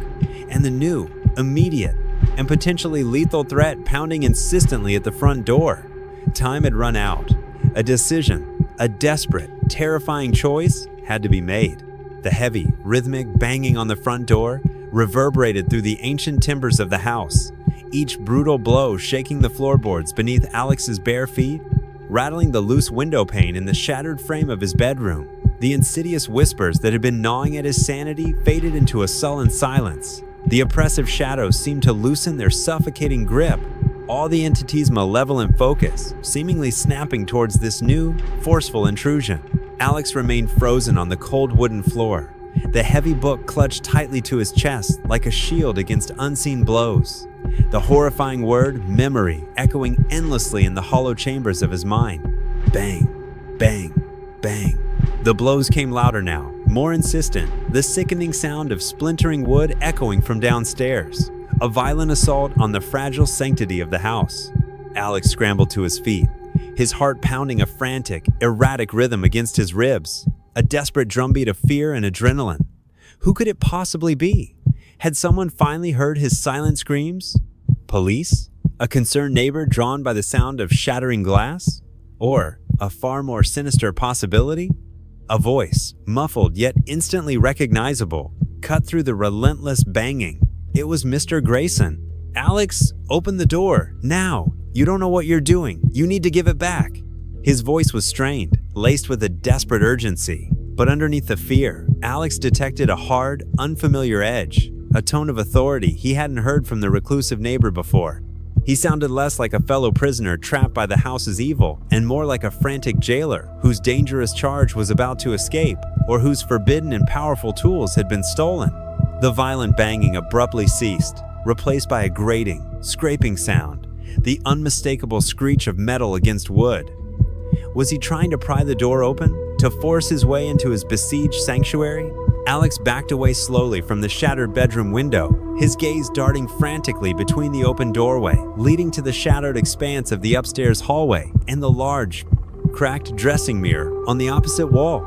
A: and the new, immediate, and potentially lethal threat pounding insistently at the front door. Time had run out. A decision, a desperate, terrifying choice had to be made. The heavy, rhythmic banging on the front door reverberated through the ancient timbers of the house, each brutal blow shaking the floorboards beneath Alex's bare feet, rattling the loose window pane in the shattered frame of his bedroom. The insidious whispers that had been gnawing at his sanity faded into a sullen silence. The oppressive shadows seemed to loosen their suffocating grip, all the entity's malevolent focus seemingly snapping towards this new, forceful intrusion. Alex remained frozen on the cold wooden floor, the heavy book clutched tightly to his chest like a shield against unseen blows. The horrifying word, memory, echoing endlessly in the hollow chambers of his mind. Bang, bang, bang. The blows came louder now, more insistent, the sickening sound of splintering wood echoing from downstairs. A violent assault on the fragile sanctity of the house. Alex scrambled to his feet, his heart pounding a frantic, erratic rhythm against his ribs, a desperate drumbeat of fear and adrenaline. Who could it possibly be? Had someone finally heard his silent screams? Police? A concerned neighbor drawn by the sound of shattering glass? Or, a far more sinister possibility? A voice, muffled yet instantly recognizable, cut through the relentless banging. It was Mr. Grayson. Alex, open the door, now. You don't know what you're doing. You need to give it back. His voice was strained, laced with a desperate urgency. But underneath the fear, Alex detected a hard, unfamiliar edge, a tone of authority he hadn't heard from the reclusive neighbor before. He sounded less like a fellow prisoner trapped by the house's evil, and more like a frantic jailer whose dangerous charge was about to escape, or whose forbidden and powerful tools had been stolen. The violent banging abruptly ceased, replaced by a grating, scraping sound, the unmistakable screech of metal against wood. Was he trying to pry the door open, to force his way into his besieged sanctuary? Alex backed away slowly from the shattered bedroom window, his gaze darting frantically between the open doorway, leading to the shadowed expanse of the upstairs hallway and the large, cracked dressing mirror on the opposite wall.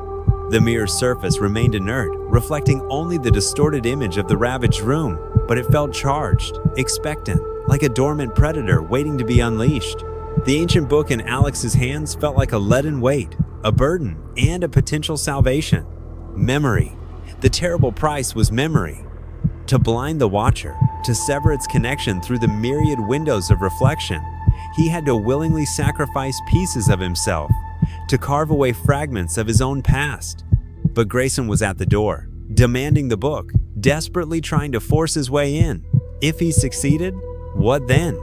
A: The mirror's surface remained inert, reflecting only the distorted image of the ravaged room, but it felt charged, expectant, like a dormant predator waiting to be unleashed. The ancient book in Alex's hands felt like a leaden weight, a burden, and a potential salvation. Memory. The terrible price was memory. To blind the watcher, to sever its connection through the myriad windows of reflection, he had to willingly sacrifice pieces of himself, to carve away fragments of his own past. But Grayson was at the door, demanding the book, desperately trying to force his way in. If he succeeded, what then?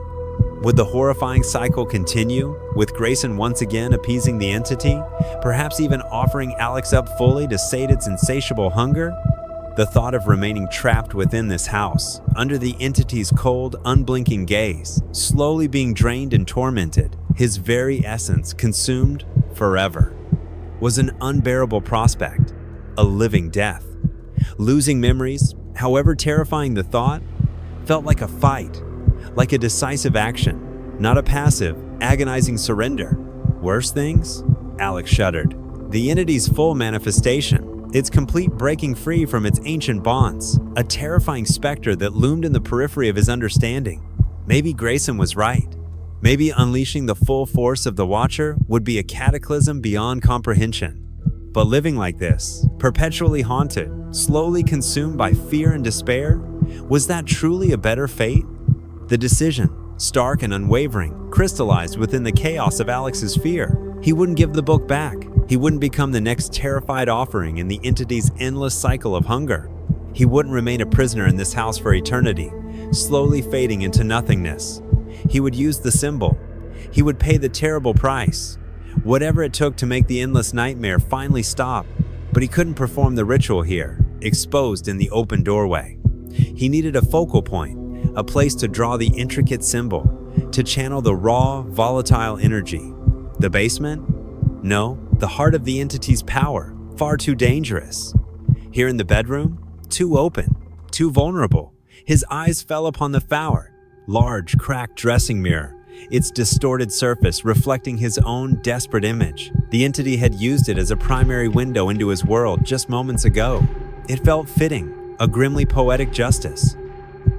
A: Would the horrifying cycle continue, with Grayson once again appeasing the entity, perhaps even offering Alex up fully to sate its insatiable hunger? The thought of remaining trapped within this house, under the entity's cold, unblinking gaze, slowly being drained and tormented, his very essence consumed forever, was an unbearable prospect, a living death. Losing memories, however terrifying the thought, felt like a fight, like a decisive action, not a passive, agonizing surrender. Worse things? Alex shuddered. The entity's full manifestation, its complete breaking free from its ancient bonds, a terrifying specter that loomed in the periphery of his understanding. Maybe Grayson was right. Maybe unleashing the full force of the Watcher would be a cataclysm beyond comprehension. But living like this, perpetually haunted, slowly consumed by fear and despair, was that truly a better fate? The decision, stark and unwavering, crystallized within the chaos of Alex's fear. He wouldn't give the book back. He wouldn't become the next terrified offering in the entity's endless cycle of hunger. He wouldn't remain a prisoner in this house for eternity, slowly fading into nothingness. He would use the symbol. He would pay the terrible price, whatever it took to make the endless nightmare finally stop. But he couldn't perform the ritual here, exposed in the open doorway. He needed a focal point, a place to draw the intricate symbol, to channel the raw, volatile energy. The basement? No, the heart of the entity's power, far too dangerous. Here in the bedroom? Too open, too vulnerable. His eyes fell upon the foul, large, cracked dressing mirror, its distorted surface reflecting his own desperate image. The entity had used it as a primary window into his world just moments ago. It felt fitting, a grimly poetic justice.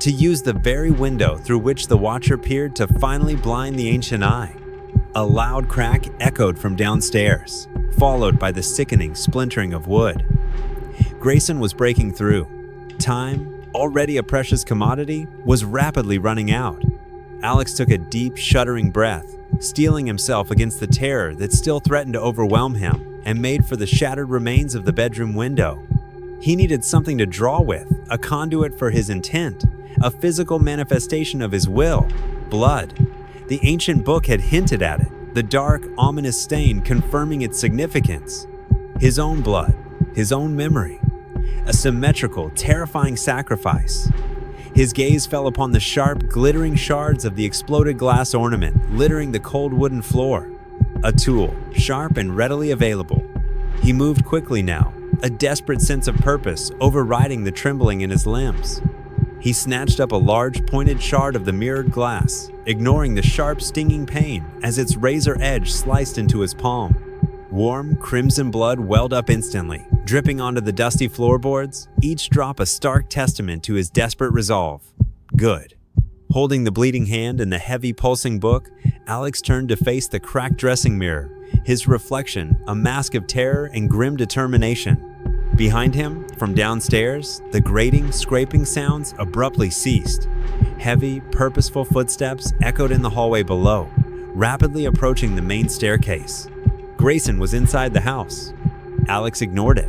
A: To use the very window through which the Watcher peered to finally blind the ancient eye. A loud crack echoed from downstairs, followed by the sickening splintering of wood. Grayson was breaking through. Time, already a precious commodity, was rapidly running out. Alex took a deep, shuddering breath, steeling himself against the terror that still threatened to overwhelm him, and made for the shattered remains of the bedroom window. He needed something to draw with, a conduit for his intent, a physical manifestation of his will, blood. The ancient book had hinted at it, the dark, ominous stain confirming its significance. His own blood, his own memory. A symmetrical, terrifying sacrifice. His gaze fell upon the sharp, glittering shards of the exploded glass ornament littering the cold wooden floor. A tool, sharp and readily available. He moved quickly now, a desperate sense of purpose overriding the trembling in his limbs. He snatched up a large, pointed shard of the mirrored glass, ignoring the sharp, stinging pain as its razor edge sliced into his palm. Warm, crimson blood welled up instantly, dripping onto the dusty floorboards, each drop a stark testament to his desperate resolve. Good. Holding the bleeding hand and the heavy, pulsing book, Alex turned to face the cracked dressing mirror, his reflection a mask of terror and grim determination. Behind him, from downstairs, the grating, scraping sounds abruptly ceased. Heavy, purposeful footsteps echoed in the hallway below, rapidly approaching the main staircase. Grayson was inside the house. Alex ignored it.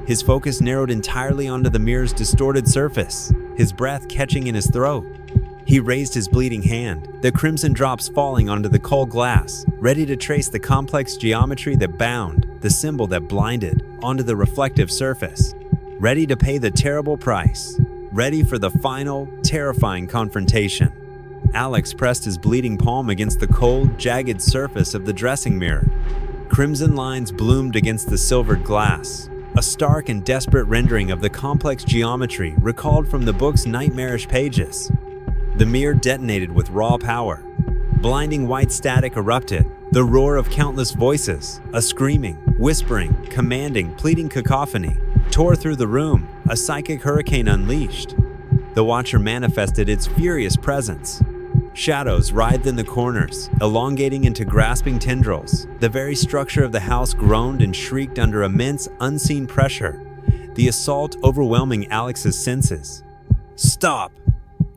A: His focus narrowed entirely onto the mirror's distorted surface, his breath catching in his throat. He raised his bleeding hand, the crimson drops falling onto the cold glass, ready to trace the complex geometry that bound, the symbol that blinded, onto the reflective surface. Ready to pay the terrible price. Ready for the final, terrifying confrontation. Alex pressed his bleeding palm against the cold, jagged surface of the dressing mirror. Crimson lines bloomed against the silvered glass, a stark and desperate rendering of the complex geometry recalled from the book's nightmarish pages. The mirror detonated with raw power. Blinding white static erupted, the roar of countless voices, a screaming, whispering, commanding, pleading cacophony, tore through the room, a psychic hurricane unleashed. The Watcher manifested its furious presence. Shadows writhed in the corners, elongating into grasping tendrils. The very structure of the house groaned and shrieked under immense, unseen pressure. The the assault overwhelming Alex's senses. "Stop!"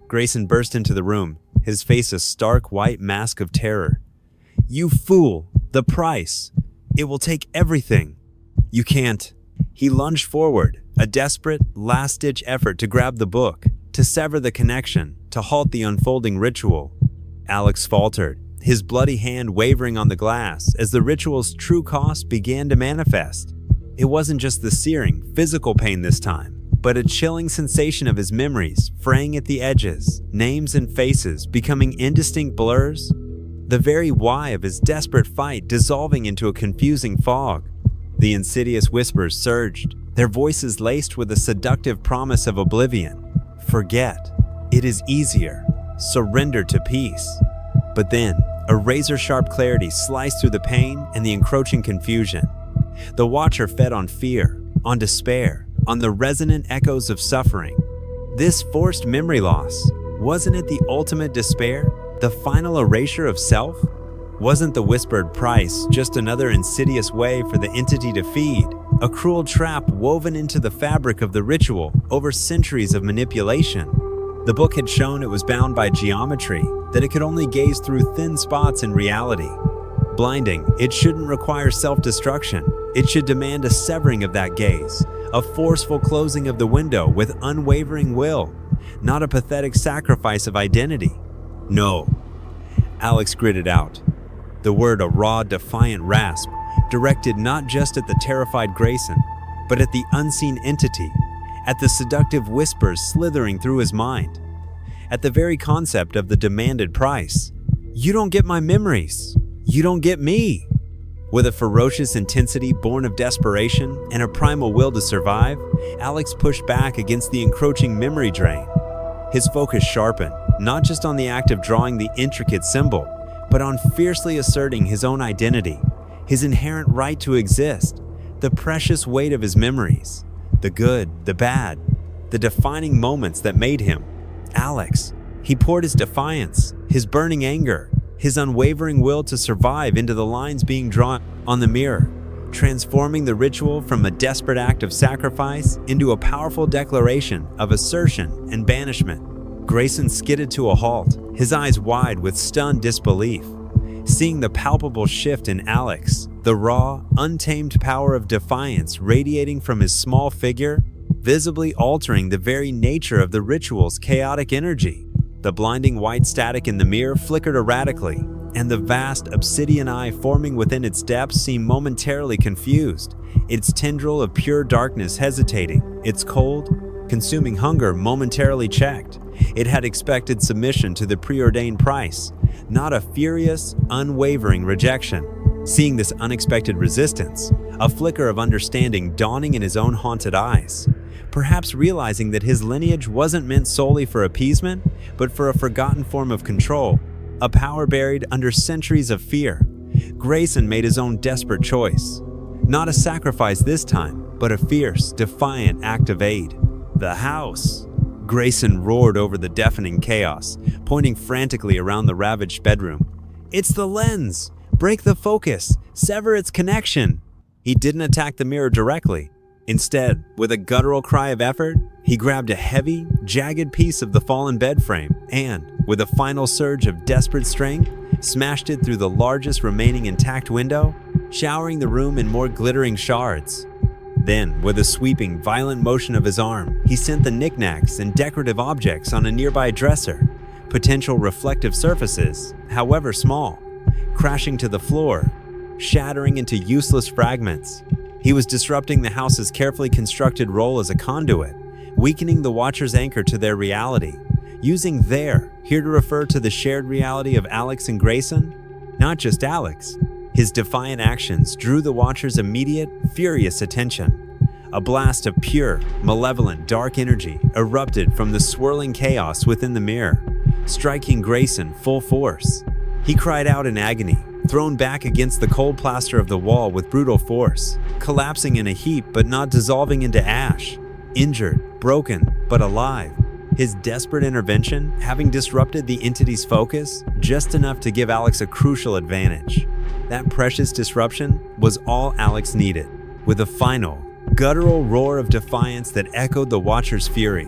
A: Grayson burst into the room, his face a stark white mask of terror. "You fool! The price! It will take everything! You can't!" He lunged forward, a desperate, last-ditch effort to grab the book, to sever the connection, to halt the unfolding ritual. Alex faltered, his bloody hand wavering on the glass as the ritual's true cost began to manifest. It wasn't just the searing, physical pain this time, but a chilling sensation of his memories fraying at the edges, names and faces becoming indistinct blurs, the very why of his desperate fight dissolving into a confusing fog. The insidious whispers surged, their voices laced with a seductive promise of oblivion. Forget. It is easier. Surrender to peace. But then, a razor-sharp clarity sliced through the pain and the encroaching confusion. The watcher fed on fear, on despair, on the resonant echoes of suffering. This forced memory loss, wasn't it the ultimate despair? The final erasure of self? Wasn't the whispered price just another insidious way for the entity to feed? A cruel trap woven into the fabric of the ritual over centuries of manipulation. The book had shown it was bound by geometry, that it could only gaze through thin spots in reality. Blinding, it shouldn't require self-destruction. It should demand a severing of that gaze, a forceful closing of the window with unwavering will, not a pathetic sacrifice of identity. No. Alex gritted out. The word a raw, defiant rasp, directed not just at the terrified Grayson, but at the unseen entity, at the seductive whispers slithering through his mind, at the very concept of the demanded price. "You don't get my memories. You don't get me." With a ferocious intensity born of desperation and a primal will to survive, Alex pushed back against the encroaching memory drain. His focus sharpened, not just on the act of drawing the intricate symbol, but on fiercely asserting his own identity, his inherent right to exist, the precious weight of his memories, the good, the bad, the defining moments that made him Alex. He poured his defiance, his burning anger, his unwavering will to survive into the lines being drawn on the mirror, transforming the ritual from a desperate act of sacrifice into a powerful declaration of assertion and banishment. Grayson skidded to a halt, his eyes wide with stunned disbelief. Seeing the palpable shift in Alex, the raw, untamed power of defiance radiating from his small figure, visibly altering the very nature of the ritual's chaotic energy. The blinding white static in the mirror flickered erratically, and the vast obsidian eye forming within its depths seemed momentarily confused, its tendril of pure darkness hesitating, its cold, consuming hunger momentarily checked. It had expected submission to the preordained price, not a furious, unwavering rejection. Seeing this unexpected resistance, a flicker of understanding dawning in his own haunted eyes, perhaps realizing that his lineage wasn't meant solely for appeasement, but for a forgotten form of control, a power buried under centuries of fear, Grayson made his own desperate choice. Not a sacrifice this time, but a fierce, defiant act of aid. "The house!" Grayson roared over the deafening chaos, pointing frantically around the ravaged bedroom. "It's the lens! Break the focus! Sever its connection!" He didn't attack the mirror directly. Instead, with a guttural cry of effort, he grabbed a heavy, jagged piece of the fallen bed frame and, with a final surge of desperate strength, smashed it through the largest remaining intact window, showering the room in more glittering shards. Then, with a sweeping, violent motion of his arm, he sent the knickknacks and decorative objects on a nearby dresser, potential reflective surfaces, however small, crashing to the floor, shattering into useless fragments. He was disrupting the house's carefully constructed role as a conduit, weakening the watcher's anchor to their reality, using their, here to refer to the shared reality of Alex and Grayson, not just Alex. His defiant actions drew the watcher's immediate, furious attention. A blast of pure, malevolent, dark energy erupted from the swirling chaos within the mirror, striking Grayson full force. He cried out in agony, thrown back against the cold plaster of the wall with brutal force, collapsing in a heap but not dissolving into ash, injured, broken, but alive. His desperate intervention having disrupted the entity's focus just enough to give Alex a crucial advantage. That precious disruption was all Alex needed. With a final, guttural roar of defiance that echoed the watcher's fury.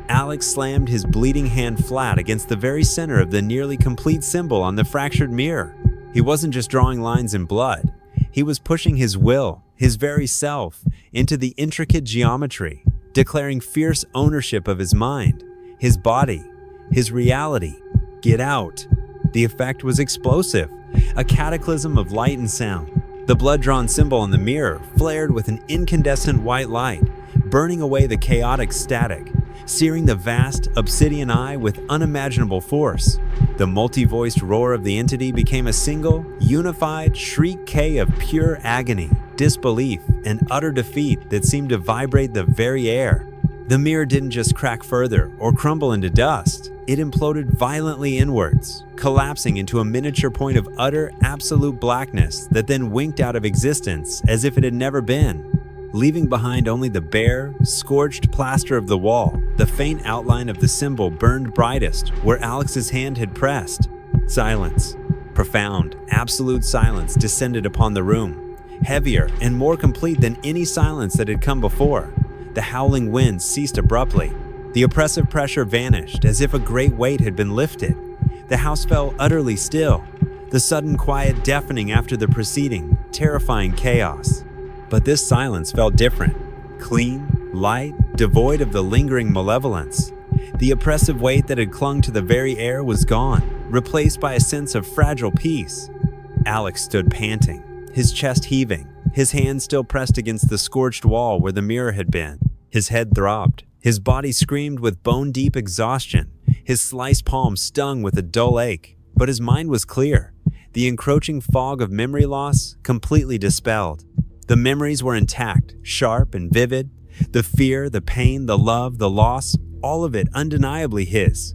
A: Alex slammed his bleeding hand flat against the very center of the nearly complete symbol on the fractured mirror. He wasn't just drawing lines in blood. He was pushing his will, his very self, into the intricate geometry, declaring fierce ownership of his mind, his body, his reality. Get out. The effect was explosive, a cataclysm of light and sound. The blood-drawn symbol on the mirror flared with an incandescent white light, burning away the chaotic static, searing the vast, obsidian eye with unimaginable force. The multi-voiced roar of the entity became a single, unified shriek of pure agony, disbelief, and utter defeat that seemed to vibrate the very air. The mirror didn't just crack further or crumble into dust. It imploded violently inwards, collapsing into a miniature point of utter, absolute blackness that then winked out of existence as if it had never been, leaving behind only the bare, scorched plaster of the wall. The faint outline of the symbol burned brightest where Alex's hand had pressed. Silence, profound, absolute silence descended upon the room, heavier and more complete than any silence that had come before. The howling wind ceased abruptly. The oppressive pressure vanished as if a great weight had been lifted. The house fell utterly still, the sudden quiet deafening after the preceding, terrifying chaos. But this silence felt different. Clean, light, devoid of the lingering malevolence. The oppressive weight that had clung to the very air was gone, replaced by a sense of fragile peace. Alex stood panting, his chest heaving, his hand still pressed against the scorched wall where the mirror had been. His head throbbed. His body screamed with bone-deep exhaustion. His sliced palm stung with a dull ache. But his mind was clear. The encroaching fog of memory loss completely dispelled. The memories were intact, sharp and vivid. The fear, the pain, the love, the loss, all of it undeniably his.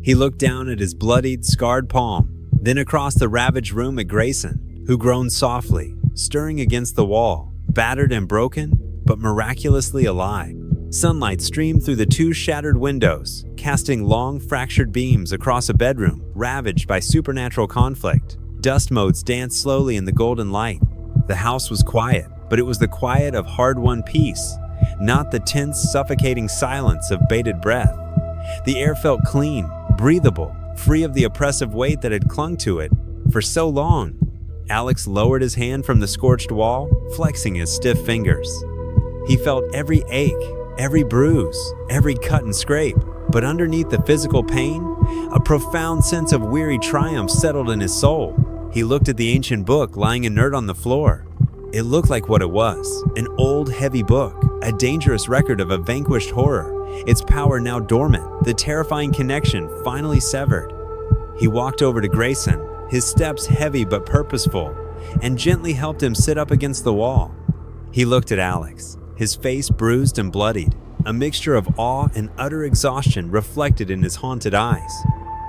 A: He looked down at his bloodied, scarred palm, then across the ravaged room at Grayson, who groaned softly, stirring against the wall, battered and broken, but miraculously alive. Sunlight streamed through the two shattered windows, casting long, fractured beams across a bedroom ravaged by supernatural conflict. Dust motes danced slowly in the golden light. The house was quiet, but it was the quiet of hard-won peace, not the tense, suffocating silence of bated breath. The air felt clean, breathable, free of the oppressive weight that had clung to it for so long. Alex lowered his hand from the scorched wall, flexing his stiff fingers. He felt every ache, every bruise, every cut and scrape, but underneath the physical pain, a profound sense of weary triumph settled in his soul. He looked at the ancient book lying inert on the floor. It looked like what it was, an old, heavy book, a dangerous record of a vanquished horror, its power now dormant, the terrifying connection finally severed. He walked over to Grayson, his steps heavy but purposeful, and gently helped him sit up against the wall. He looked at Alex, his face bruised and bloodied, a mixture of awe and utter exhaustion reflected in his haunted eyes.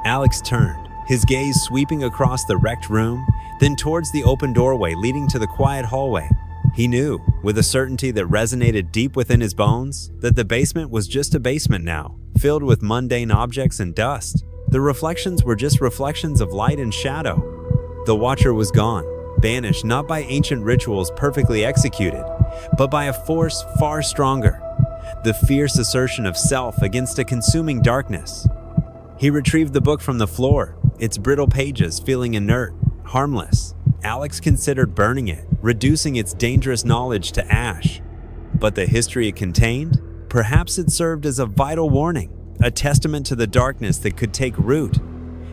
A: Alex turned, his gaze sweeping across the wrecked room, then towards the open doorway leading to the quiet hallway. He knew, with a certainty that resonated deep within his bones, that the basement was just a basement now, filled with mundane objects and dust. The reflections were just reflections of light and shadow. The Watcher was gone, banished not by ancient rituals perfectly executed, but by a force far stronger, the fierce assertion of self against a consuming darkness. He retrieved the book from the floor, its brittle pages feeling inert, harmless. Alex considered burning it, reducing its dangerous knowledge to ash. But the history it contained? Perhaps it served as a vital warning, a testament to the darkness that could take root.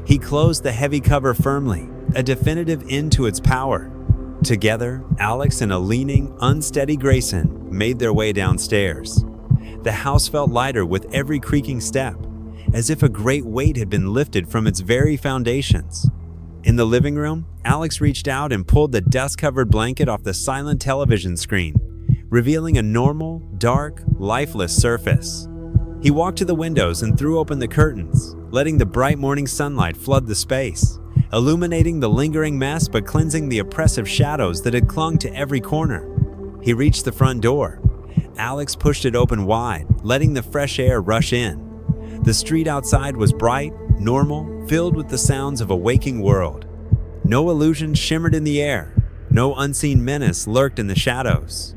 A: He closed the heavy cover firmly, a definitive end to its power. Together, Alex and a leaning, unsteady Grayson made their way downstairs. The house felt lighter with every creaking step, as if a great weight had been lifted from its very foundations. In the living room, Alex reached out and pulled the dust-covered blanket off the silent television screen, revealing a normal, dark, lifeless surface. He walked to the windows and threw open the curtains, letting the bright morning sunlight flood the space, illuminating the lingering mess but cleansing the oppressive shadows that had clung to every corner. He reached the front door. Alex pushed it open wide, letting the fresh air rush in. The street outside was bright, normal, filled with the sounds of a waking world. No illusions shimmered in the air. No unseen menace lurked in the shadows.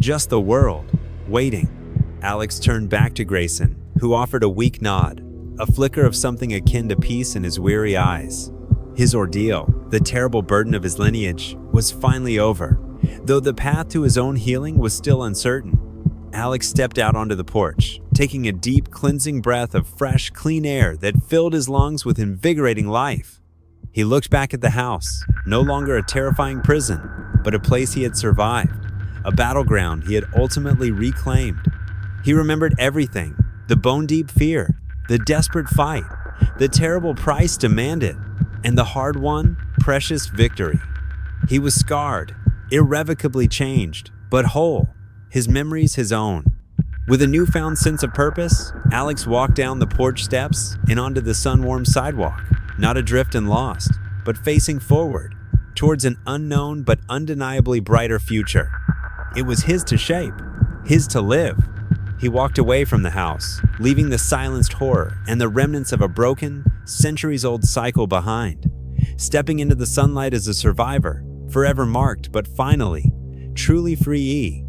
A: Just the world, waiting. Alex turned back to Grayson, who offered a weak nod, a flicker of something akin to peace in his weary eyes. His ordeal, the terrible burden of his lineage, was finally over, though the path to his own healing was still uncertain. Alex stepped out onto the porch, taking a deep, cleansing breath of fresh, clean air that filled his lungs with invigorating life. He looked back at the house, no longer a terrifying prison, but a place he had survived, a battleground he had ultimately reclaimed. He remembered everything, the bone-deep fear, the desperate fight, the terrible price demanded, and the hard-won, precious victory. He was scarred, irrevocably changed, but whole, his memories his own. With a newfound sense of purpose, Alex walked down the porch steps and onto the sun-warmed sidewalk, not adrift and lost, but facing forward, towards an unknown but undeniably brighter future. It was his to shape, his to live. He walked away from the house, leaving the silenced horror and the remnants of a broken, centuries-old cycle behind, stepping into the sunlight as a survivor, forever marked but finally, truly free.